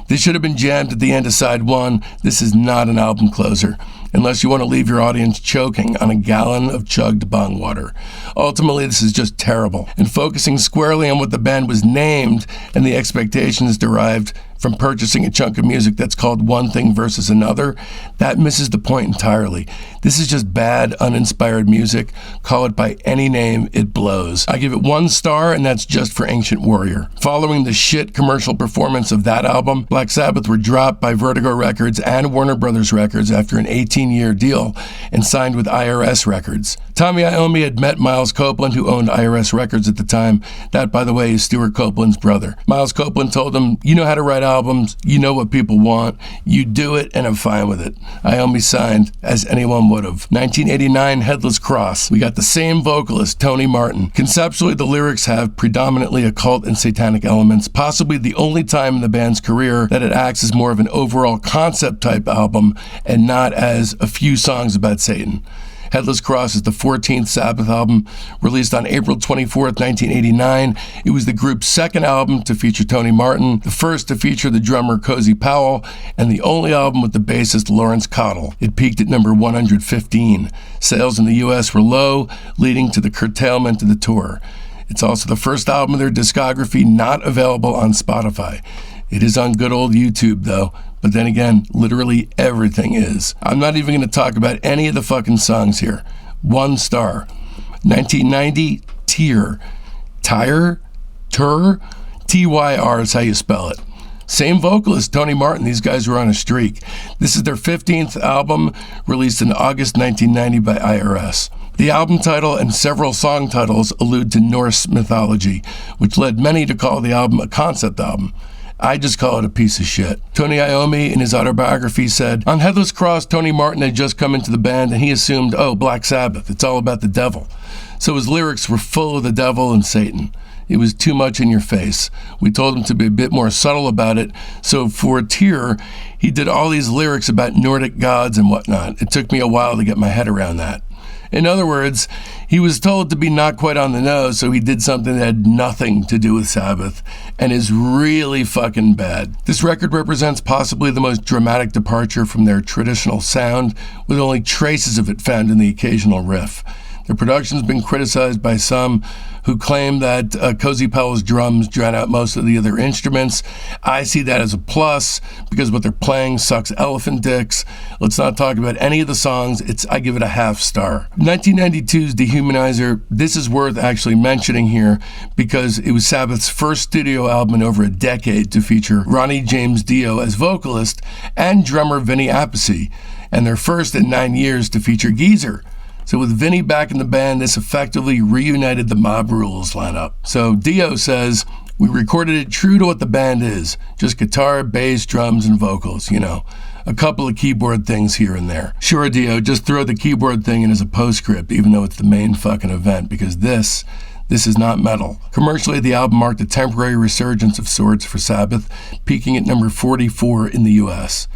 A: This should have been jammed at the end of side one. This is not an album closer, unless you want to leave your audience choking on a gallon of chugged bong water. Ultimately, this is just terrible. And focusing squarely on what the band was named and the expectations derived from purchasing a chunk of music that's called One Thing Versus Another, that misses the point entirely. This is just bad, uninspired music. Call it by any name, it blows. I give it 1 star, and that's just for Ancient Warrior. Following the shit commercial performance of that album, Black Sabbath were dropped by Vertigo Records and Warner Brothers Records after an 18-year deal and signed with IRS Records. Tommy Iommi had met Miles Copeland, who owned IRS Records at the time. That, by the way, is Stuart Copeland's brother. Miles Copeland told him, you know how to write albums, you know what people want, you do it, and I'm fine with it. Iommi signed, as anyone would have. 1989, Headless Cross. We got the same vocalist, Tony Martin. Conceptually, the lyrics have predominantly occult and satanic elements, possibly the only time in the band's career that it acts as more of an overall concept-type album and not as a few songs about Satan. Headless Cross is the 14th Sabbath album, released on April 24th, 1989. It was the group's second album to feature Tony Martin, the first to feature the drummer Cozy Powell, and the only album with the bassist Lawrence Cottle. It peaked at number 115. Sales in the U.S. were low, leading to the curtailment of the tour. It's also the first album of their discography not available on Spotify. It is on good old YouTube, though. But then again, literally everything is. I'm not even going to talk about any of the fucking songs here. 1 star. 1990, Tyr. Tyr? Tyr is how you spell it. Same vocalist, Tony Martin. These guys were on a streak. This is their 15th album, released in August 1990 by IRS. The album title and several song titles allude to Norse mythology, which led many to call the album a concept album. I just call it a piece of shit. Tony Iommi, in his autobiography, said, on Headless Cross, Tony Martin had just come into the band and he assumed, oh, Black Sabbath, it's all about the devil. So his lyrics were full of the devil and Satan. It was too much in your face. We told him to be a bit more subtle about it. So for Tyr, he did all these lyrics about Nordic gods and whatnot. It took me a while to get my head around that. In other words, he was told to be not quite on the nose, so he did something that had nothing to do with Sabbath and is really fucking bad. This record represents possibly the most dramatic departure from their traditional sound, with only traces of it found in the occasional riff. Their production's been criticized by some who claim that Cozy Powell's drums drown out most of the other instruments. I see that as a plus because what they're playing sucks elephant dicks. Let's not talk about any of the songs. I give it a half star. 1992's Dehumanizer, this is worth actually mentioning here because it was Sabbath's first studio album in over a decade to feature Ronnie James Dio as vocalist and drummer Vinny Appice, and their first in 9 years to feature Geezer. So with Vinny back in the band, this effectively reunited the Mob Rules lineup. So Dio says, we recorded it true to what the band is. Just guitar, bass, drums, and vocals, you know. A couple of keyboard things here and there. Sure, Dio, just throw the keyboard thing in as a postscript, even though it's the main fucking event, because this is not metal. Commercially, the album marked a temporary resurgence of sorts for Sabbath, peaking at number 44 in the U.S.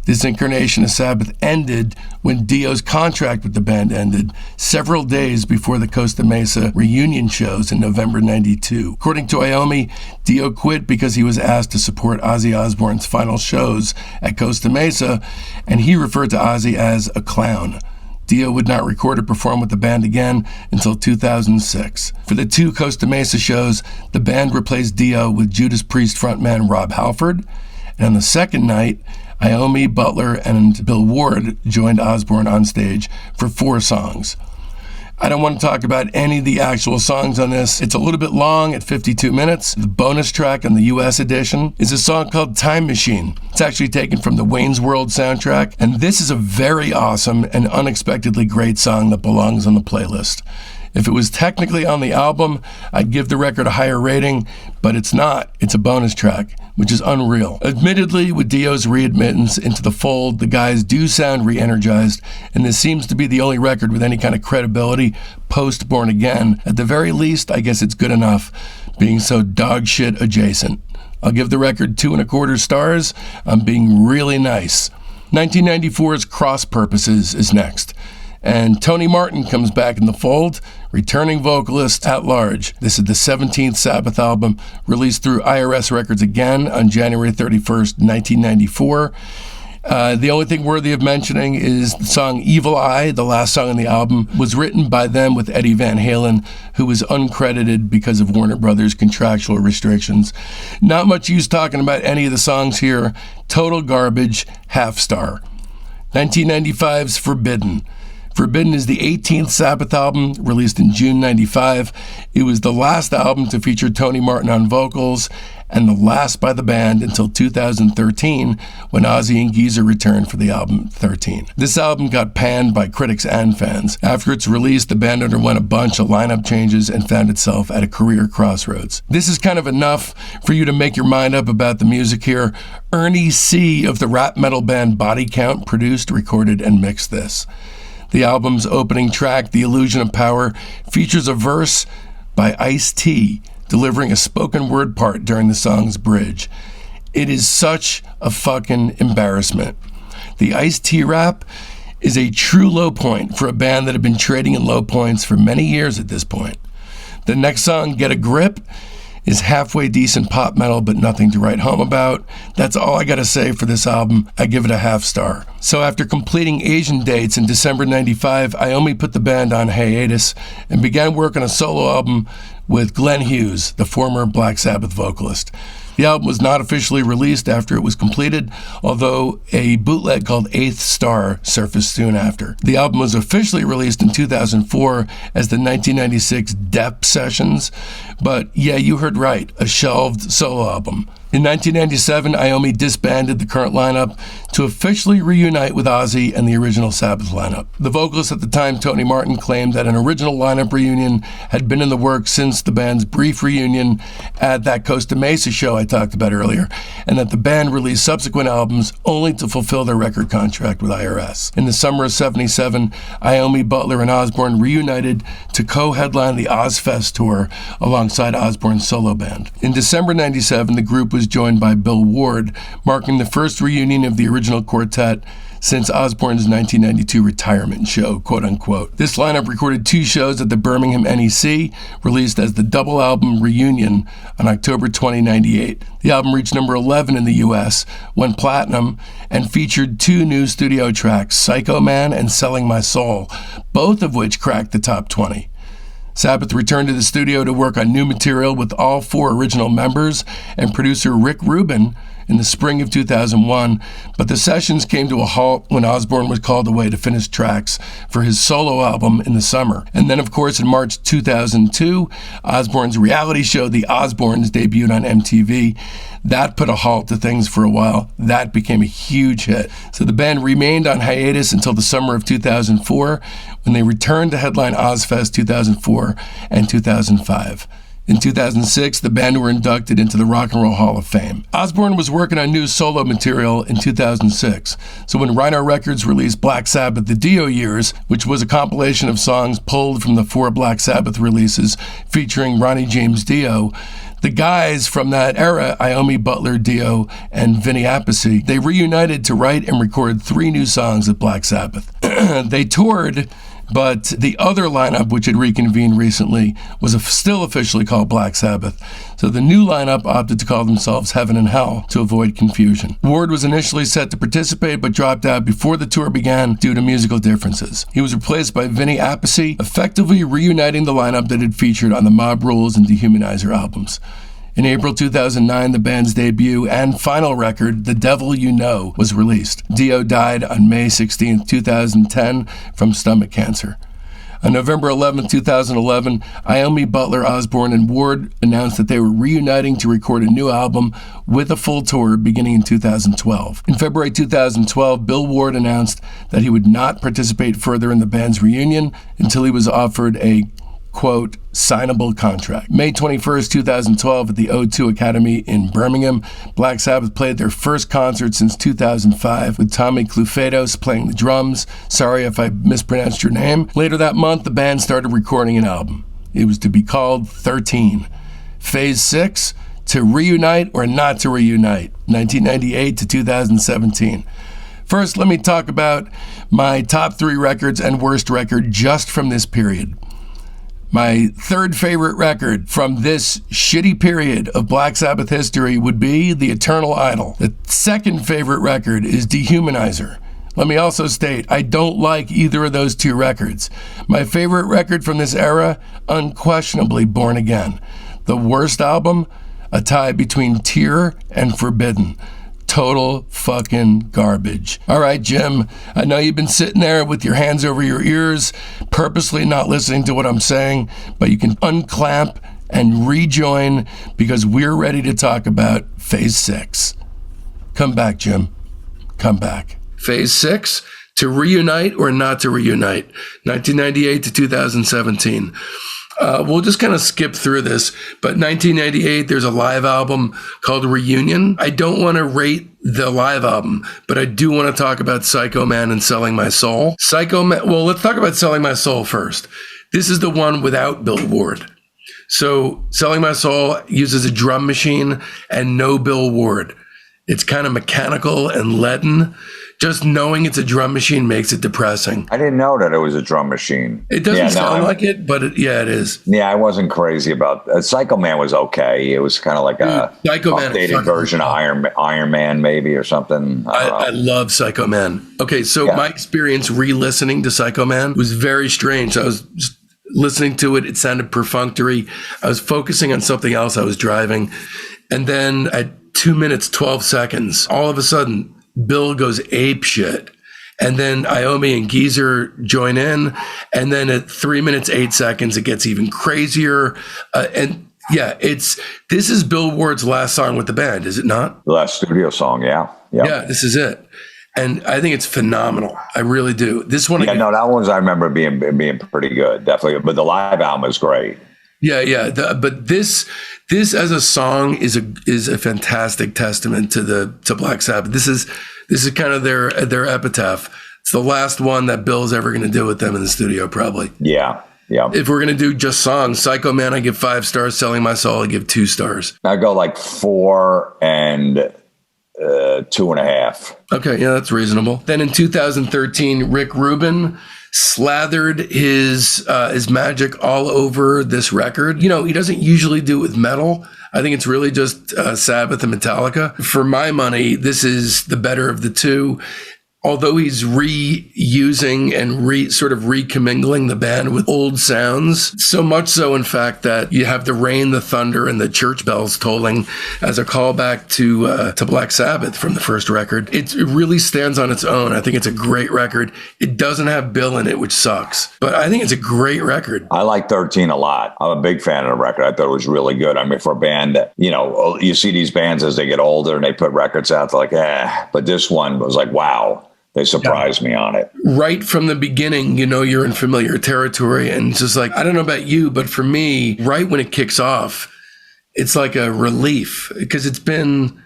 A: This incarnation of Sabbath ended when Dio's contract with the band ended, several days before the Costa Mesa reunion shows in November '92. According to Iommi, Dio quit because he was asked to support Ozzy Osbourne's final shows at Costa Mesa, and he referred to Ozzy as a clown. Dio would not record or perform with the band again until 2006. For the 2 Costa Mesa shows, the band replaced Dio with Judas Priest frontman Rob Halford, and on the second night, Iommi, Butler, and Bill Ward joined Osbourne on stage for 4 songs. I don't want to talk about any of the actual songs on this. It's a little bit long at 52 minutes. The bonus track on the US edition is a song called Time Machine. It's actually taken from the Wayne's World soundtrack, and this is a very awesome and unexpectedly great song that belongs on the playlist. If it was technically on the album, I'd give the record a higher rating, but it's not. It's a bonus track, which is unreal. Admittedly, with Dio's readmittance into the fold, the guys do sound re-energized, and this seems to be the only record with any kind of credibility post-Born Again. At the very least, I guess it's good enough, being so dog shit adjacent. I'll give the record 2.25 stars. I'm being really nice. 1994's Cross Purposes is next. And Tony Martin comes back in the fold, returning vocalist at large. This is the 17th Sabbath album, released through IRS Records again on January 31st, 1994. The only thing worthy of mentioning is the song Evil Eye, the last song on the album, was written by them with Eddie Van Halen, who was uncredited because of Warner Brothers' contractual restrictions. Not much use talking about any of the songs here. Total garbage, half star. 1995's Forbidden. Forbidden is the 18th Sabbath album, released in June '95. It was the last album to feature Tony Martin on vocals, and the last by the band until 2013, when Ozzy and Geezer returned for the album 13. This album got panned by critics and fans. After its release, the band underwent a bunch of lineup changes and found itself at a career crossroads. This is kind of enough for you to make your mind up about the music here. Ernie C. of the rap metal band Body Count produced, recorded, and mixed this. The album's opening track, The Illusion of Power, features a verse by Ice-T, delivering a spoken word part during the song's bridge. It is such a fucking embarrassment. The Ice-T rap is a true low point for a band that had been trading in low points for many years at this point. The next song, Get a Grip, is halfway decent pop metal, but nothing to write home about. That's all I gotta say for this album. I give it a half star. So after completing Asian dates in December '95, Iommi put the band on hiatus and began work on a solo album with Glenn Hughes, the former Black Sabbath vocalist. The album was not officially released after it was completed, although a bootleg called Eighth Star surfaced soon after. The album was officially released in 2004 as the 1996 Depp Sessions, but yeah, you heard right, a shelved solo album. In 1997, Iommi disbanded the current lineup to officially reunite with Ozzy and the original Sabbath lineup. The vocalist at the time, Tony Martin, claimed that an original lineup reunion had been in the works since the band's brief reunion at that Costa Mesa show I talked about earlier, and that the band released subsequent albums only to fulfill their record contract with IRS. In the summer of '77, Iommi, Butler, and Osbourne reunited to co-headline the Ozfest tour alongside Osbourne's solo band. In December '97, the group was joined by Bill Ward, marking the first reunion of the original quartet since Osbourne's 1992 retirement show, quote-unquote. This lineup recorded 2 shows at the Birmingham NEC, released as the double album Reunion on October 20, '98. The album reached number 11 in the US, went platinum, and featured 2 new studio tracks, Psycho Man and Selling My Soul, both of which cracked the top 20. Sabbath returned to the studio to work on new material with all 4 original members and producer Rick Rubin in the spring of 2001, but the sessions came to a halt when Osbourne was called away to finish tracks for his solo album in the summer. And then, of course, in March 2002, Osbourne's reality show, The Osbournes, debuted on MTV. That put a halt to things for a while. That became a huge hit. So the band remained on hiatus until the summer of 2004, when they returned to headline Ozfest 2004 and 2005. In 2006, the band were inducted into the Rock and Roll Hall of Fame. Osbourne was working on new solo material in 2006, so when Rhino Records released Black Sabbath The Dio Years, which was a compilation of songs pulled from the 4 Black Sabbath releases featuring Ronnie James Dio, The guys from that era, Iommi, Butler, Dio, and Vinny Appice, they reunited to write and record 3 new songs with Black Sabbath. They toured, but the other lineup, which had reconvened recently, was still officially called Black Sabbath. So the new lineup opted to call themselves Heaven and Hell to avoid confusion. Ward was initially set to participate, but dropped out before the tour began due to musical differences. He was replaced by Vinny Appice, effectively reuniting the lineup that had featured on the Mob Rules and Dehumanizer albums. In April 2009, the band's debut and final record, The Devil You Know, was released. Dio died on May 16, 2010 from stomach cancer. On November 11, 2011, Iommi, Butler, Osborne, and Ward announced that they were reuniting to record a new album with a full tour beginning in 2012. In February 2012, Bill Ward announced that he would not participate further in the band's reunion until he was offered a quote, signable contract. May 21st, 2012 at the O2 Academy in Birmingham, Black Sabbath played their first concert since 2005 with Tommy Clufedos playing the drums. Sorry if I mispronounced your name. Later that month, the band started recording an album. It was to be called 13. Phase 6, to reunite or not to reunite, 1998 to 2017. First, let me talk about my top 3 records and worst record just from this period. My third favorite record from this shitty period of Black Sabbath history would be The Eternal Idol. The second favorite record is Dehumanizer. Let me also state, I don't like either of those 2 records. My favorite record from this era, unquestionably Born Again. The worst album, a tie between Tear and Forbidden. Total fucking garbage. All right, Jim, I know you've been sitting there with your hands over your ears, purposely not listening to what I'm saying, but you can unclamp and rejoin because we're ready to talk about Phase 6. Come back, Jim. Come back. Phase 6, to reunite or not to reunite, 1998 to 2017. We'll just kind of skip through this, but 1998, there's a live album called Reunion. I don't want to rate the live album, but I do want to talk about Psycho Man and Selling My Soul. Well, let's talk about Selling My Soul first. This is the one without Bill Ward. So Selling My Soul uses a drum machine and no Bill Ward. It's kind of mechanical and leaden. Just knowing it's a drum machine makes it depressing.
B: I didn't know that it was a drum machine.
A: It doesn't sound like it, but it is.
B: Yeah, I wasn't crazy about Psycho Man was okay. It was kind of like a updated version of Iron Man, maybe, or something.
A: I love Psycho Man. Okay, so my experience re-listening to Psycho Man was very strange. I was just listening to it. It sounded perfunctory. I was focusing on something else. I was driving. And then at 2 minutes, 12 seconds, all of a sudden, Bill goes ape shit. And then Iommi and Geezer join in. And then at 3 minutes, 8 seconds, it gets even crazier. This is Bill Ward's last song with the band, is it not?
B: The last studio song, yeah.
A: Yeah, this is it. And I think it's phenomenal. I really do. This one.
B: That one I remember being pretty good, definitely. But the live album is great.
A: Yeah. But this as a song is a fantastic testament to Black Sabbath. This is kind of their epitaph. It's the last one that Bill's ever going to do with them in the studio, probably.
B: Yeah.
A: If we're going to do just songs, Psycho Man, I give 5 stars. Selling My Soul, I give 2 stars.
B: I go like 4 and 2.5.
A: Okay, yeah, that's reasonable. Then in 2013, Rick Rubin slathered his magic all over this record. You know, he doesn't usually do it with metal. I think it's really just Sabbath and Metallica. For my money, this is the better of the two. Although he's reusing and sort of recommingling the band with old sounds, so much so, in fact, that you have the rain, the thunder, and the church bells tolling as a callback to Black Sabbath from the first record. It really stands on its own. I think it's a great record. It doesn't have Bill in it, which sucks, but I think it's a great record. I
B: like 13 a lot. I'm a big fan of the record. I thought it was really good. I mean, for a band that, you know, you see these bands as they get older and they put records out, they're like, but this one was like, wow. They surprised me on it.
A: Right from the beginning, you know, you're in familiar territory. And it's just like, I don't know about you, but for me, right when it kicks off, it's like a relief because it's been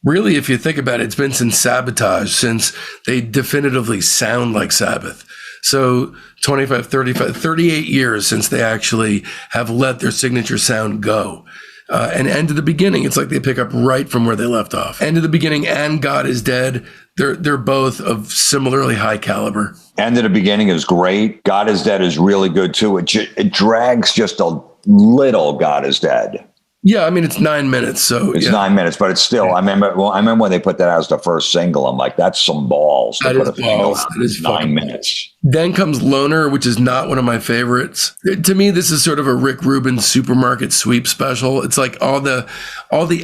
A: really, if you think about it, it's been since Sabotage, since they definitively sound like Sabbath. So 25, 35, 38 years since they actually have let their signature sound go. And End of the Beginning, it's like they pick up right from where they left off. End of the Beginning and God is Dead, they're both of similarly high caliber.
B: End of the Beginning is great. God is Dead is really good too. It drags just a little. God is Dead.
A: Yeah, I mean, it's 9 minutes, so
B: it's 9 minutes, but it's still. I remember when they put that out as the first single. I'm like, that's some balls.
A: That is balls. That is
B: 9 minutes.
A: Then comes Loner, which is not one of my favorites. To me, this is sort of a Rick Rubin supermarket sweep special. It's like all the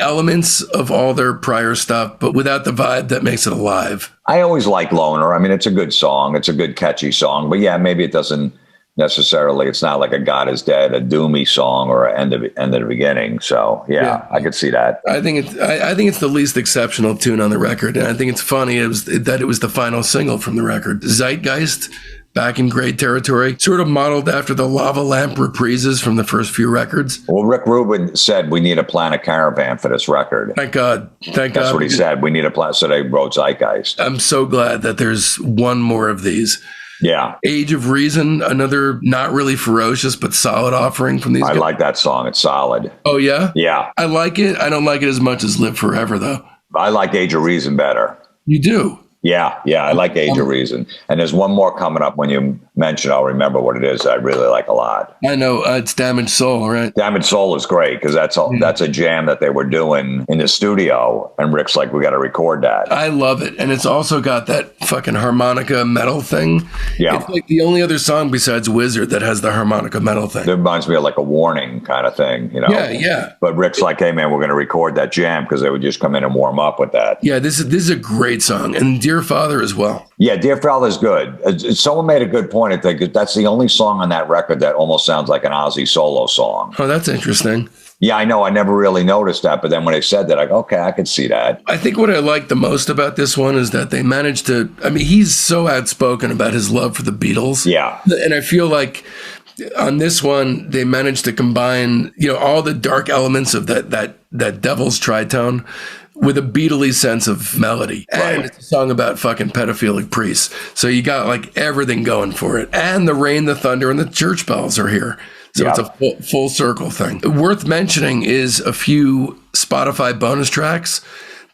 A: elements of all their prior stuff, but without the vibe that makes it alive.
B: I always like Loner. I mean, it's a good song. It's a good, catchy song. But yeah, maybe it doesn't necessarily. It's not like a God is Dead, a doomy song, or an end of the Beginning. So yeah, I could see that.
A: I think it's the least exceptional tune on the record, and I think it's funny that it was the final single from the record. Zeitgeist, back in great territory, sort of modeled after the Lava Lamp reprises from the first few records.
B: Well, Rick Rubin said we need a Planet Caravan for this record.
A: Thank God.
B: That's what he said. We need a Planet. So they wrote Zeitgeist.
A: I'm so glad that there's one more of these.
B: Yeah.
A: Age of Reason, another not really ferocious, but solid offering from these guys.
B: I like that song. It's solid.
A: Oh, yeah?
B: Yeah.
A: I like it. I don't like it as much as Live Forever, though.
B: I like Age of Reason better.
A: You do?
B: Yeah. I like Age of Reason. And there's one more coming up. When you mention, I'll remember what it is. I really like a lot.
A: I know. It's Damaged Soul, right?
B: Damaged Soul is great because that's a jam that they were doing in the studio. And Rick's like, we got to record that.
A: I love it. And it's also got that fucking harmonica metal thing.
B: Yeah.
A: It's like the only other song besides Wizard that has the harmonica metal thing.
B: It reminds me of like a Warning kind of thing, you know?
A: Yeah.
B: But Rick's like, hey, man, we're going to record that jam because they would just come in and warm up with that.
A: Yeah, this is a great song. And Dear Father as well.
B: Yeah, Dear Father is good. Someone made a good point. I think that's the only song on that record that almost sounds like an Ozzy solo song.
A: Oh, that's interesting.
B: Yeah, I know. I never really noticed that. But then when they said that, I go, okay, I could see that.
A: I think what I like the most about this one is that they managed to, I mean, he's so outspoken about his love for the Beatles.
B: Yeah.
A: And I feel like on this one, they managed to combine, all the dark elements of that Devil's Tritone with a Beatley sense of melody.
B: Right.
A: And it's a song about fucking pedophilic priests. So you got like everything going for it. And the rain, the thunder, and the church bells are here. So it's a full circle thing. Worth mentioning is a few Spotify bonus tracks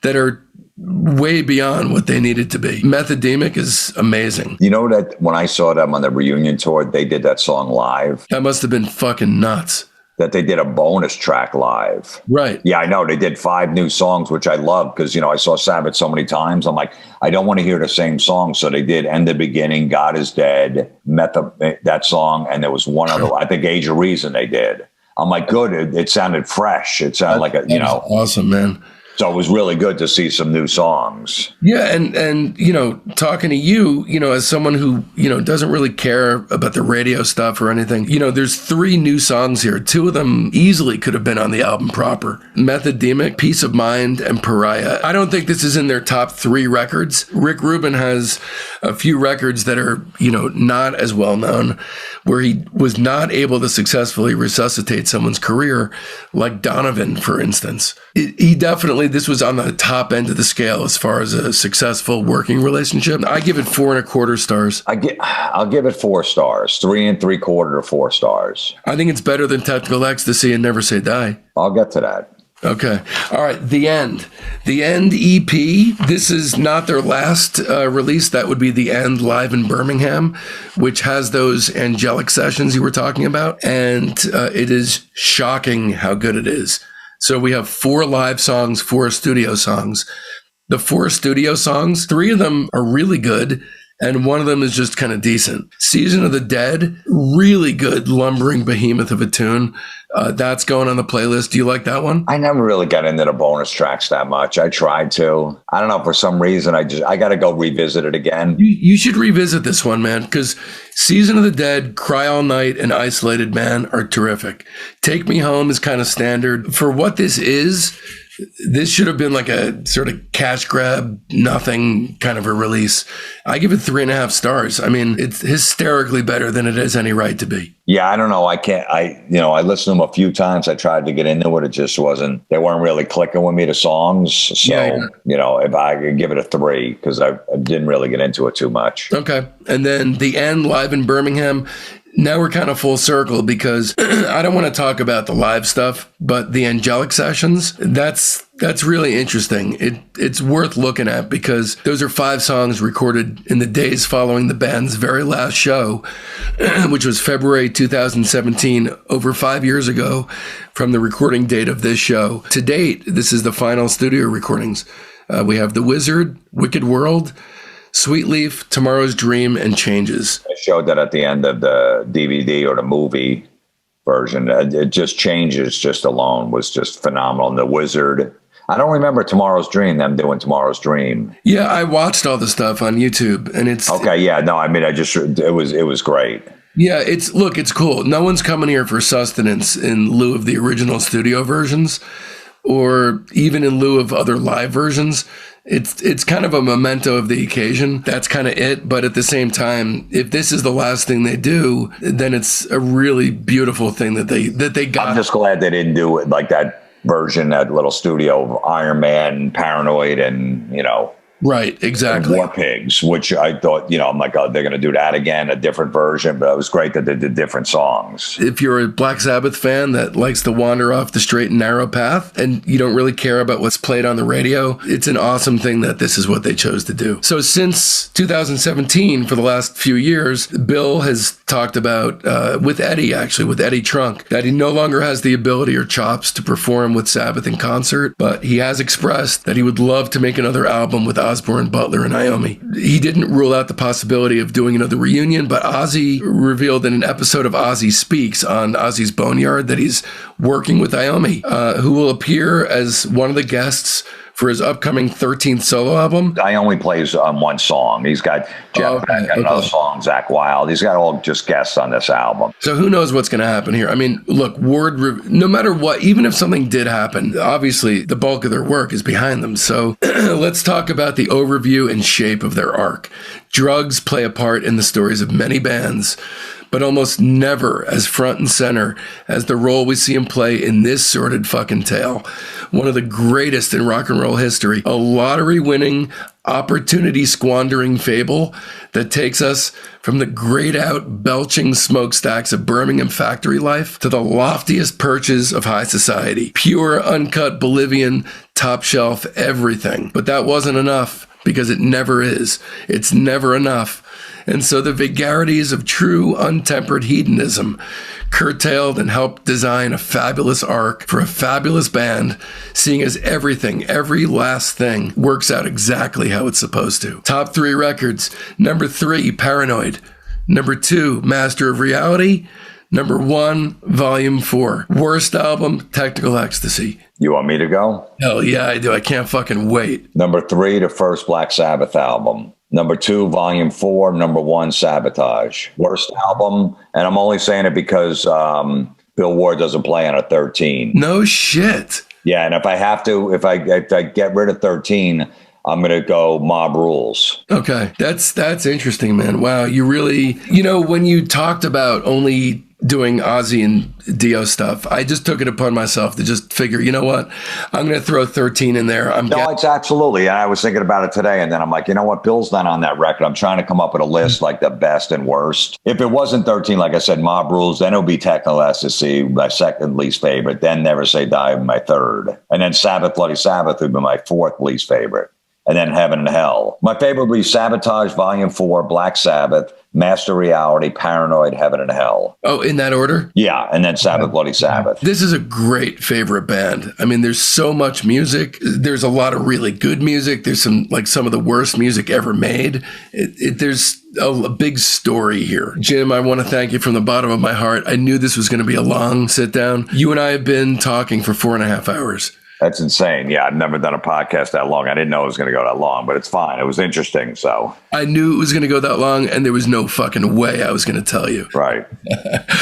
A: that are way beyond what they needed to be. Methademic is amazing.
B: You know that when I saw them on the reunion tour, they did that song live?
A: That must have been fucking nuts.
B: That they did a bonus track live.
A: Right.
B: Yeah, I know. They did 5 new songs, which I love because, I saw Sabbath so many times. I'm like, I don't want to hear the same song. So they did End of the Beginning, God is Dead, that song. And there was one other, I think Age of Reason they did. I'm like, good. It sounded fresh. It sounded like
A: awesome, man.
B: So it was really good to see some new songs.
A: Yeah, and talking to you, as someone who, doesn't really care about the radio stuff or anything, there's 3 new songs here. 2 of them easily could have been on the album proper. Methademic, Peace of Mind, and Pariah. I don't think this is in their top 3 records. Rick Rubin has a few records that are, not as well known, where he was not able to successfully resuscitate someone's career, like Donovan, for instance. He definitely, this was on the top end of the scale as far as a successful working relationship. I give it 4.25 stars.
B: I'll give it 4 stars, 3 3/4 to 4 stars.
A: I think it's better than Technical Ecstasy and Never Say Die.
B: I'll get to that.
A: Okay. All right. The End EP. This is not their last release. That would be The End live in Birmingham, which has those angelic sessions you were talking about. And it is shocking how good it is. So we have 4 live songs, 4 studio songs. The 4 studio songs, 3 of them are really good, and 1 of them is just kind of decent. Season of the Dead, really good lumbering behemoth of a tune. That's going on the playlist. Do you like that one?
B: I never really got into the bonus tracks that much. I tried to. I don't know, for some reason, I got to go revisit it again.
A: You should revisit this one, man, because Season of the Dead, Cry All Night, and Isolated Man are terrific. Take Me Home is kind of standard. For what this is, this should have been like a sort of cash grab, nothing kind of a release. I give it 3.5 stars. I mean, it's hysterically better than it has any right to be.
B: Yeah, I don't know. I listened to them a few times. I tried to get into it. It just they weren't really clicking with me, the songs. So, if I could give it a 3, because I didn't really get into it too much.
A: Okay. And then The End live in Birmingham. now we're kind of full circle because I don't want to talk about the live stuff, but the angelic sessions, that's really interesting. It's worth looking at because those are 5 songs recorded in the days following the band's very last show, which was February 2017, over 5 years ago from the recording date of this show. To date, this is the final studio recordings. We have The Wizard, Wicked World, Sweet Leaf, Tomorrow's Dream, and Changes.
B: I showed that at the end of the DVD or the movie version. It just Changes just alone was just phenomenal. And The Wizard, I don't remember Tomorrow's Dream, them doing Tomorrow's Dream.
A: Yeah, I watched all the stuff on YouTube, and it's...
B: Okay, yeah, no, I mean, it was great.
A: Yeah, it's cool. No one's coming here for sustenance in lieu of the original studio versions, or even in lieu of other live versions. It's kind of a memento of the occasion. That's kind of it. But at the same time, if this is the last thing they do, then it's a really beautiful thing that they got.
B: I'm just glad they didn't do it like that version, that little studio of Iron Man, Paranoid, and, you know.
A: Right, exactly.
B: War Pigs, which I thought, I'm like, oh, they're going to do that again, a different version. But it was great that they did different songs.
A: If you're a Black Sabbath fan that likes to wander off the straight and narrow path and you don't really care about what's played on the radio, it's an awesome thing that this is what they chose to do. So since 2017, for the last few years, Bill has talked about, with Eddie Trunk, that he no longer has the ability or chops to perform with Sabbath in concert, but he has expressed that he would love to make another album with Osbourne, Butler, and Iommi. He didn't rule out the possibility of doing another reunion, but Ozzy revealed in an episode of Ozzy Speaks on Ozzy's Boneyard that he's working with Iommi, who will appear as one of the guests for his upcoming 13th solo album.
B: Iommi plays on one song. He's got Jeff Beck on another song, Zach Wilde. He's got all just guests on this album.
A: So who knows what's going to happen here? I mean, look, no matter what, even if something did happen, obviously the bulk of their work is behind them. So let's talk about the overview and shape of their arc. Drugs play a part in the stories of many bands, but almost never as front and center as the role we see him play in this sordid fucking tale. One of the greatest in rock and roll history, a lottery-winning, opportunity-squandering fable that takes us from the grayed-out, belching smokestacks of Birmingham factory life to the loftiest perches of high society. Pure, uncut Bolivian, top-shelf everything. But that wasn't enough, because it never is. It's never enough. And so the vagaries of true, untempered hedonism curtailed and helped design a fabulous arc for a fabulous band, seeing as everything, every last thing, works out exactly how it's supposed to. Top 3 records. Number 3, Paranoid. Number 2, Master of Reality. Number 1, Volume 4. Worst album, Technical Ecstasy.
B: You want me to go?
A: Hell yeah, I do. I can't fucking wait.
B: Number 3, the first Black Sabbath album. Number 2, Volume 4. Number 1, Sabotage. Worst album, and I'm only saying it because Bill Ward doesn't play on a 13.
A: No shit.
B: Yeah, and if I get rid of 13, I'm going to go Mob Rules.
A: Okay, that's interesting, man. Wow, you really, when you talked about only doing Ozzy and Dio stuff, I just took it upon myself to just figure, you know what, I'm going to throw 13 in there.
B: It's absolutely. And I was thinking about it today, and then I'm like, you know what, Bill's not on that record. I'm trying to come up with a list like the best and worst. If it wasn't 13, like I said, Mob Rules, then it would be Technical Ecstasy, my second least favorite. Then Never Say Die, my third. And then Sabbath, Bloody Sabbath would be my fourth least favorite. And then Heaven and Hell. My favorite would be Sabotage, Volume 4, Black Sabbath, Master Reality, Paranoid, Heaven and Hell.
A: Oh, in that order?
B: Yeah, and then Sabbath, Bloody Sabbath.
A: This is a great favorite band. I mean, there's so much music. There's a lot of really good music. There's some of the worst music ever made. There's a big story here. Jim, I want to thank you from the bottom of my heart. I knew this was going to be a long sit down. You and I have been talking for 4.5 hours.
B: That's insane. Yeah, I've never done a podcast that long. I didn't know it was going to go that long, but it's fine. It was interesting. So
A: I knew it was going to go that long, and there was no fucking way I was going to tell you.
B: Right.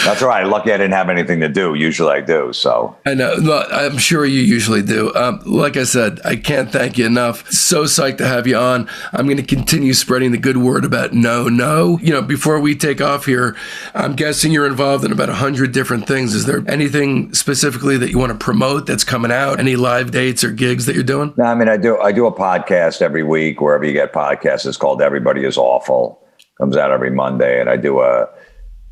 B: That's right. Lucky I didn't have anything to do. Usually I do. So
A: I know. I'm sure you usually do. Like I said, I can't thank you enough. So psyched to have you on. I'm going to continue spreading the good word about No. Before we take off here, I'm guessing you're involved in about 100 different things. Is there anything specifically that you want to promote that's coming out? Any live dates or gigs that you're doing?
B: No, I mean, I do a podcast every week, wherever you get podcasts. It's called Everybody Is Awful. Comes out every Monday. And I do a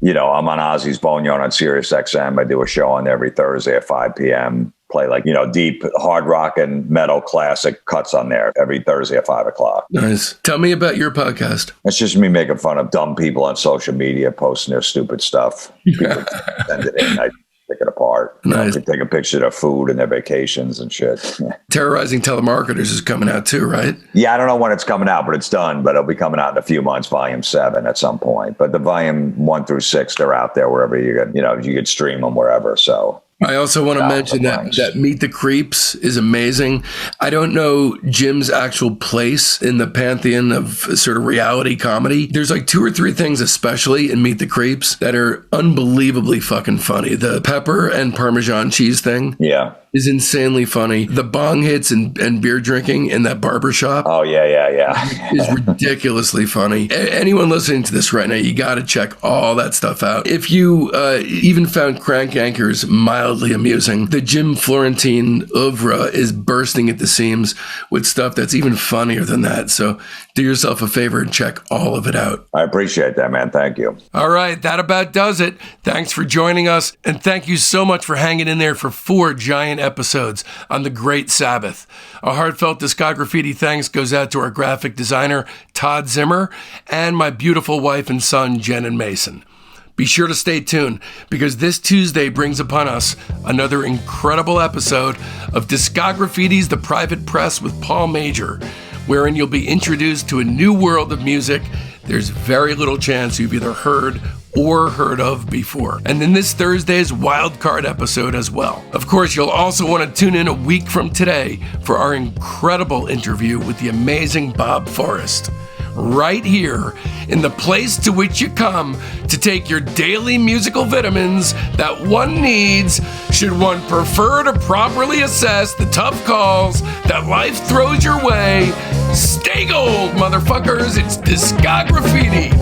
B: I'm on Ozzy's Boneyard on Sirius XM. I do a show on there every Thursday at 5 p.m. Play deep hard rock and metal classic cuts on there every Thursday at 5 o'clock.
A: Nice. Tell me about your podcast.
B: It's just me making fun of dumb people on social media, posting their stupid stuff. People send it in. I pick it apart.
A: Nice.
B: Take a picture of their food and their vacations and shit.
A: Terrorizing Telemarketers is coming out too, right?
B: Yeah, I don't know when it's coming out, but it's done. But it'll be coming out in a few months, volume 7 at some point. But the volume 1 through 6, they're out there wherever you could stream them wherever. So
A: I also want to mention that Meet the Creeps is amazing. I don't know Jim's actual place in the pantheon of sort of reality comedy. There's like 2 or 3 things, especially in Meet the Creeps, that are unbelievably fucking funny. The pepper and Parmesan cheese thing.
B: Yeah.
A: Is insanely funny. The bong hits and beer drinking in that barber shop.
B: Oh, yeah.
A: Is ridiculously funny. Anyone listening to this right now, you got to check all that stuff out. If you even found Crank Anchors mildly amusing, the Jim Florentine oeuvre is bursting at the seams with stuff that's even funnier than that. So do yourself a favor and check all of it out.
B: I appreciate that, man. Thank you.
A: All right, that about does it. Thanks for joining us, and thank you so much for hanging in there for 4 giant episodes on the Great Sabbath. A heartfelt discography thanks goes out to our graphic designer, Todd ZIMMER, and my beautiful wife and son, Jen and Mason. Be sure to stay tuned, because this Tuesday brings upon us another incredible episode of Discography's The Private Press with Paul Major, wherein you'll be introduced to a new world of music there's very little chance you've either heard or heard of before. And then this Thursday's wildcard episode as well. Of course, you'll also want to tune in a week from today for our incredible interview with the amazing Bob Forrest. Right here in the place to which you come to take your daily musical vitamins that one needs should one prefer to properly assess the tough calls that life throws your way. Stay gold, motherfuckers. It's Discography.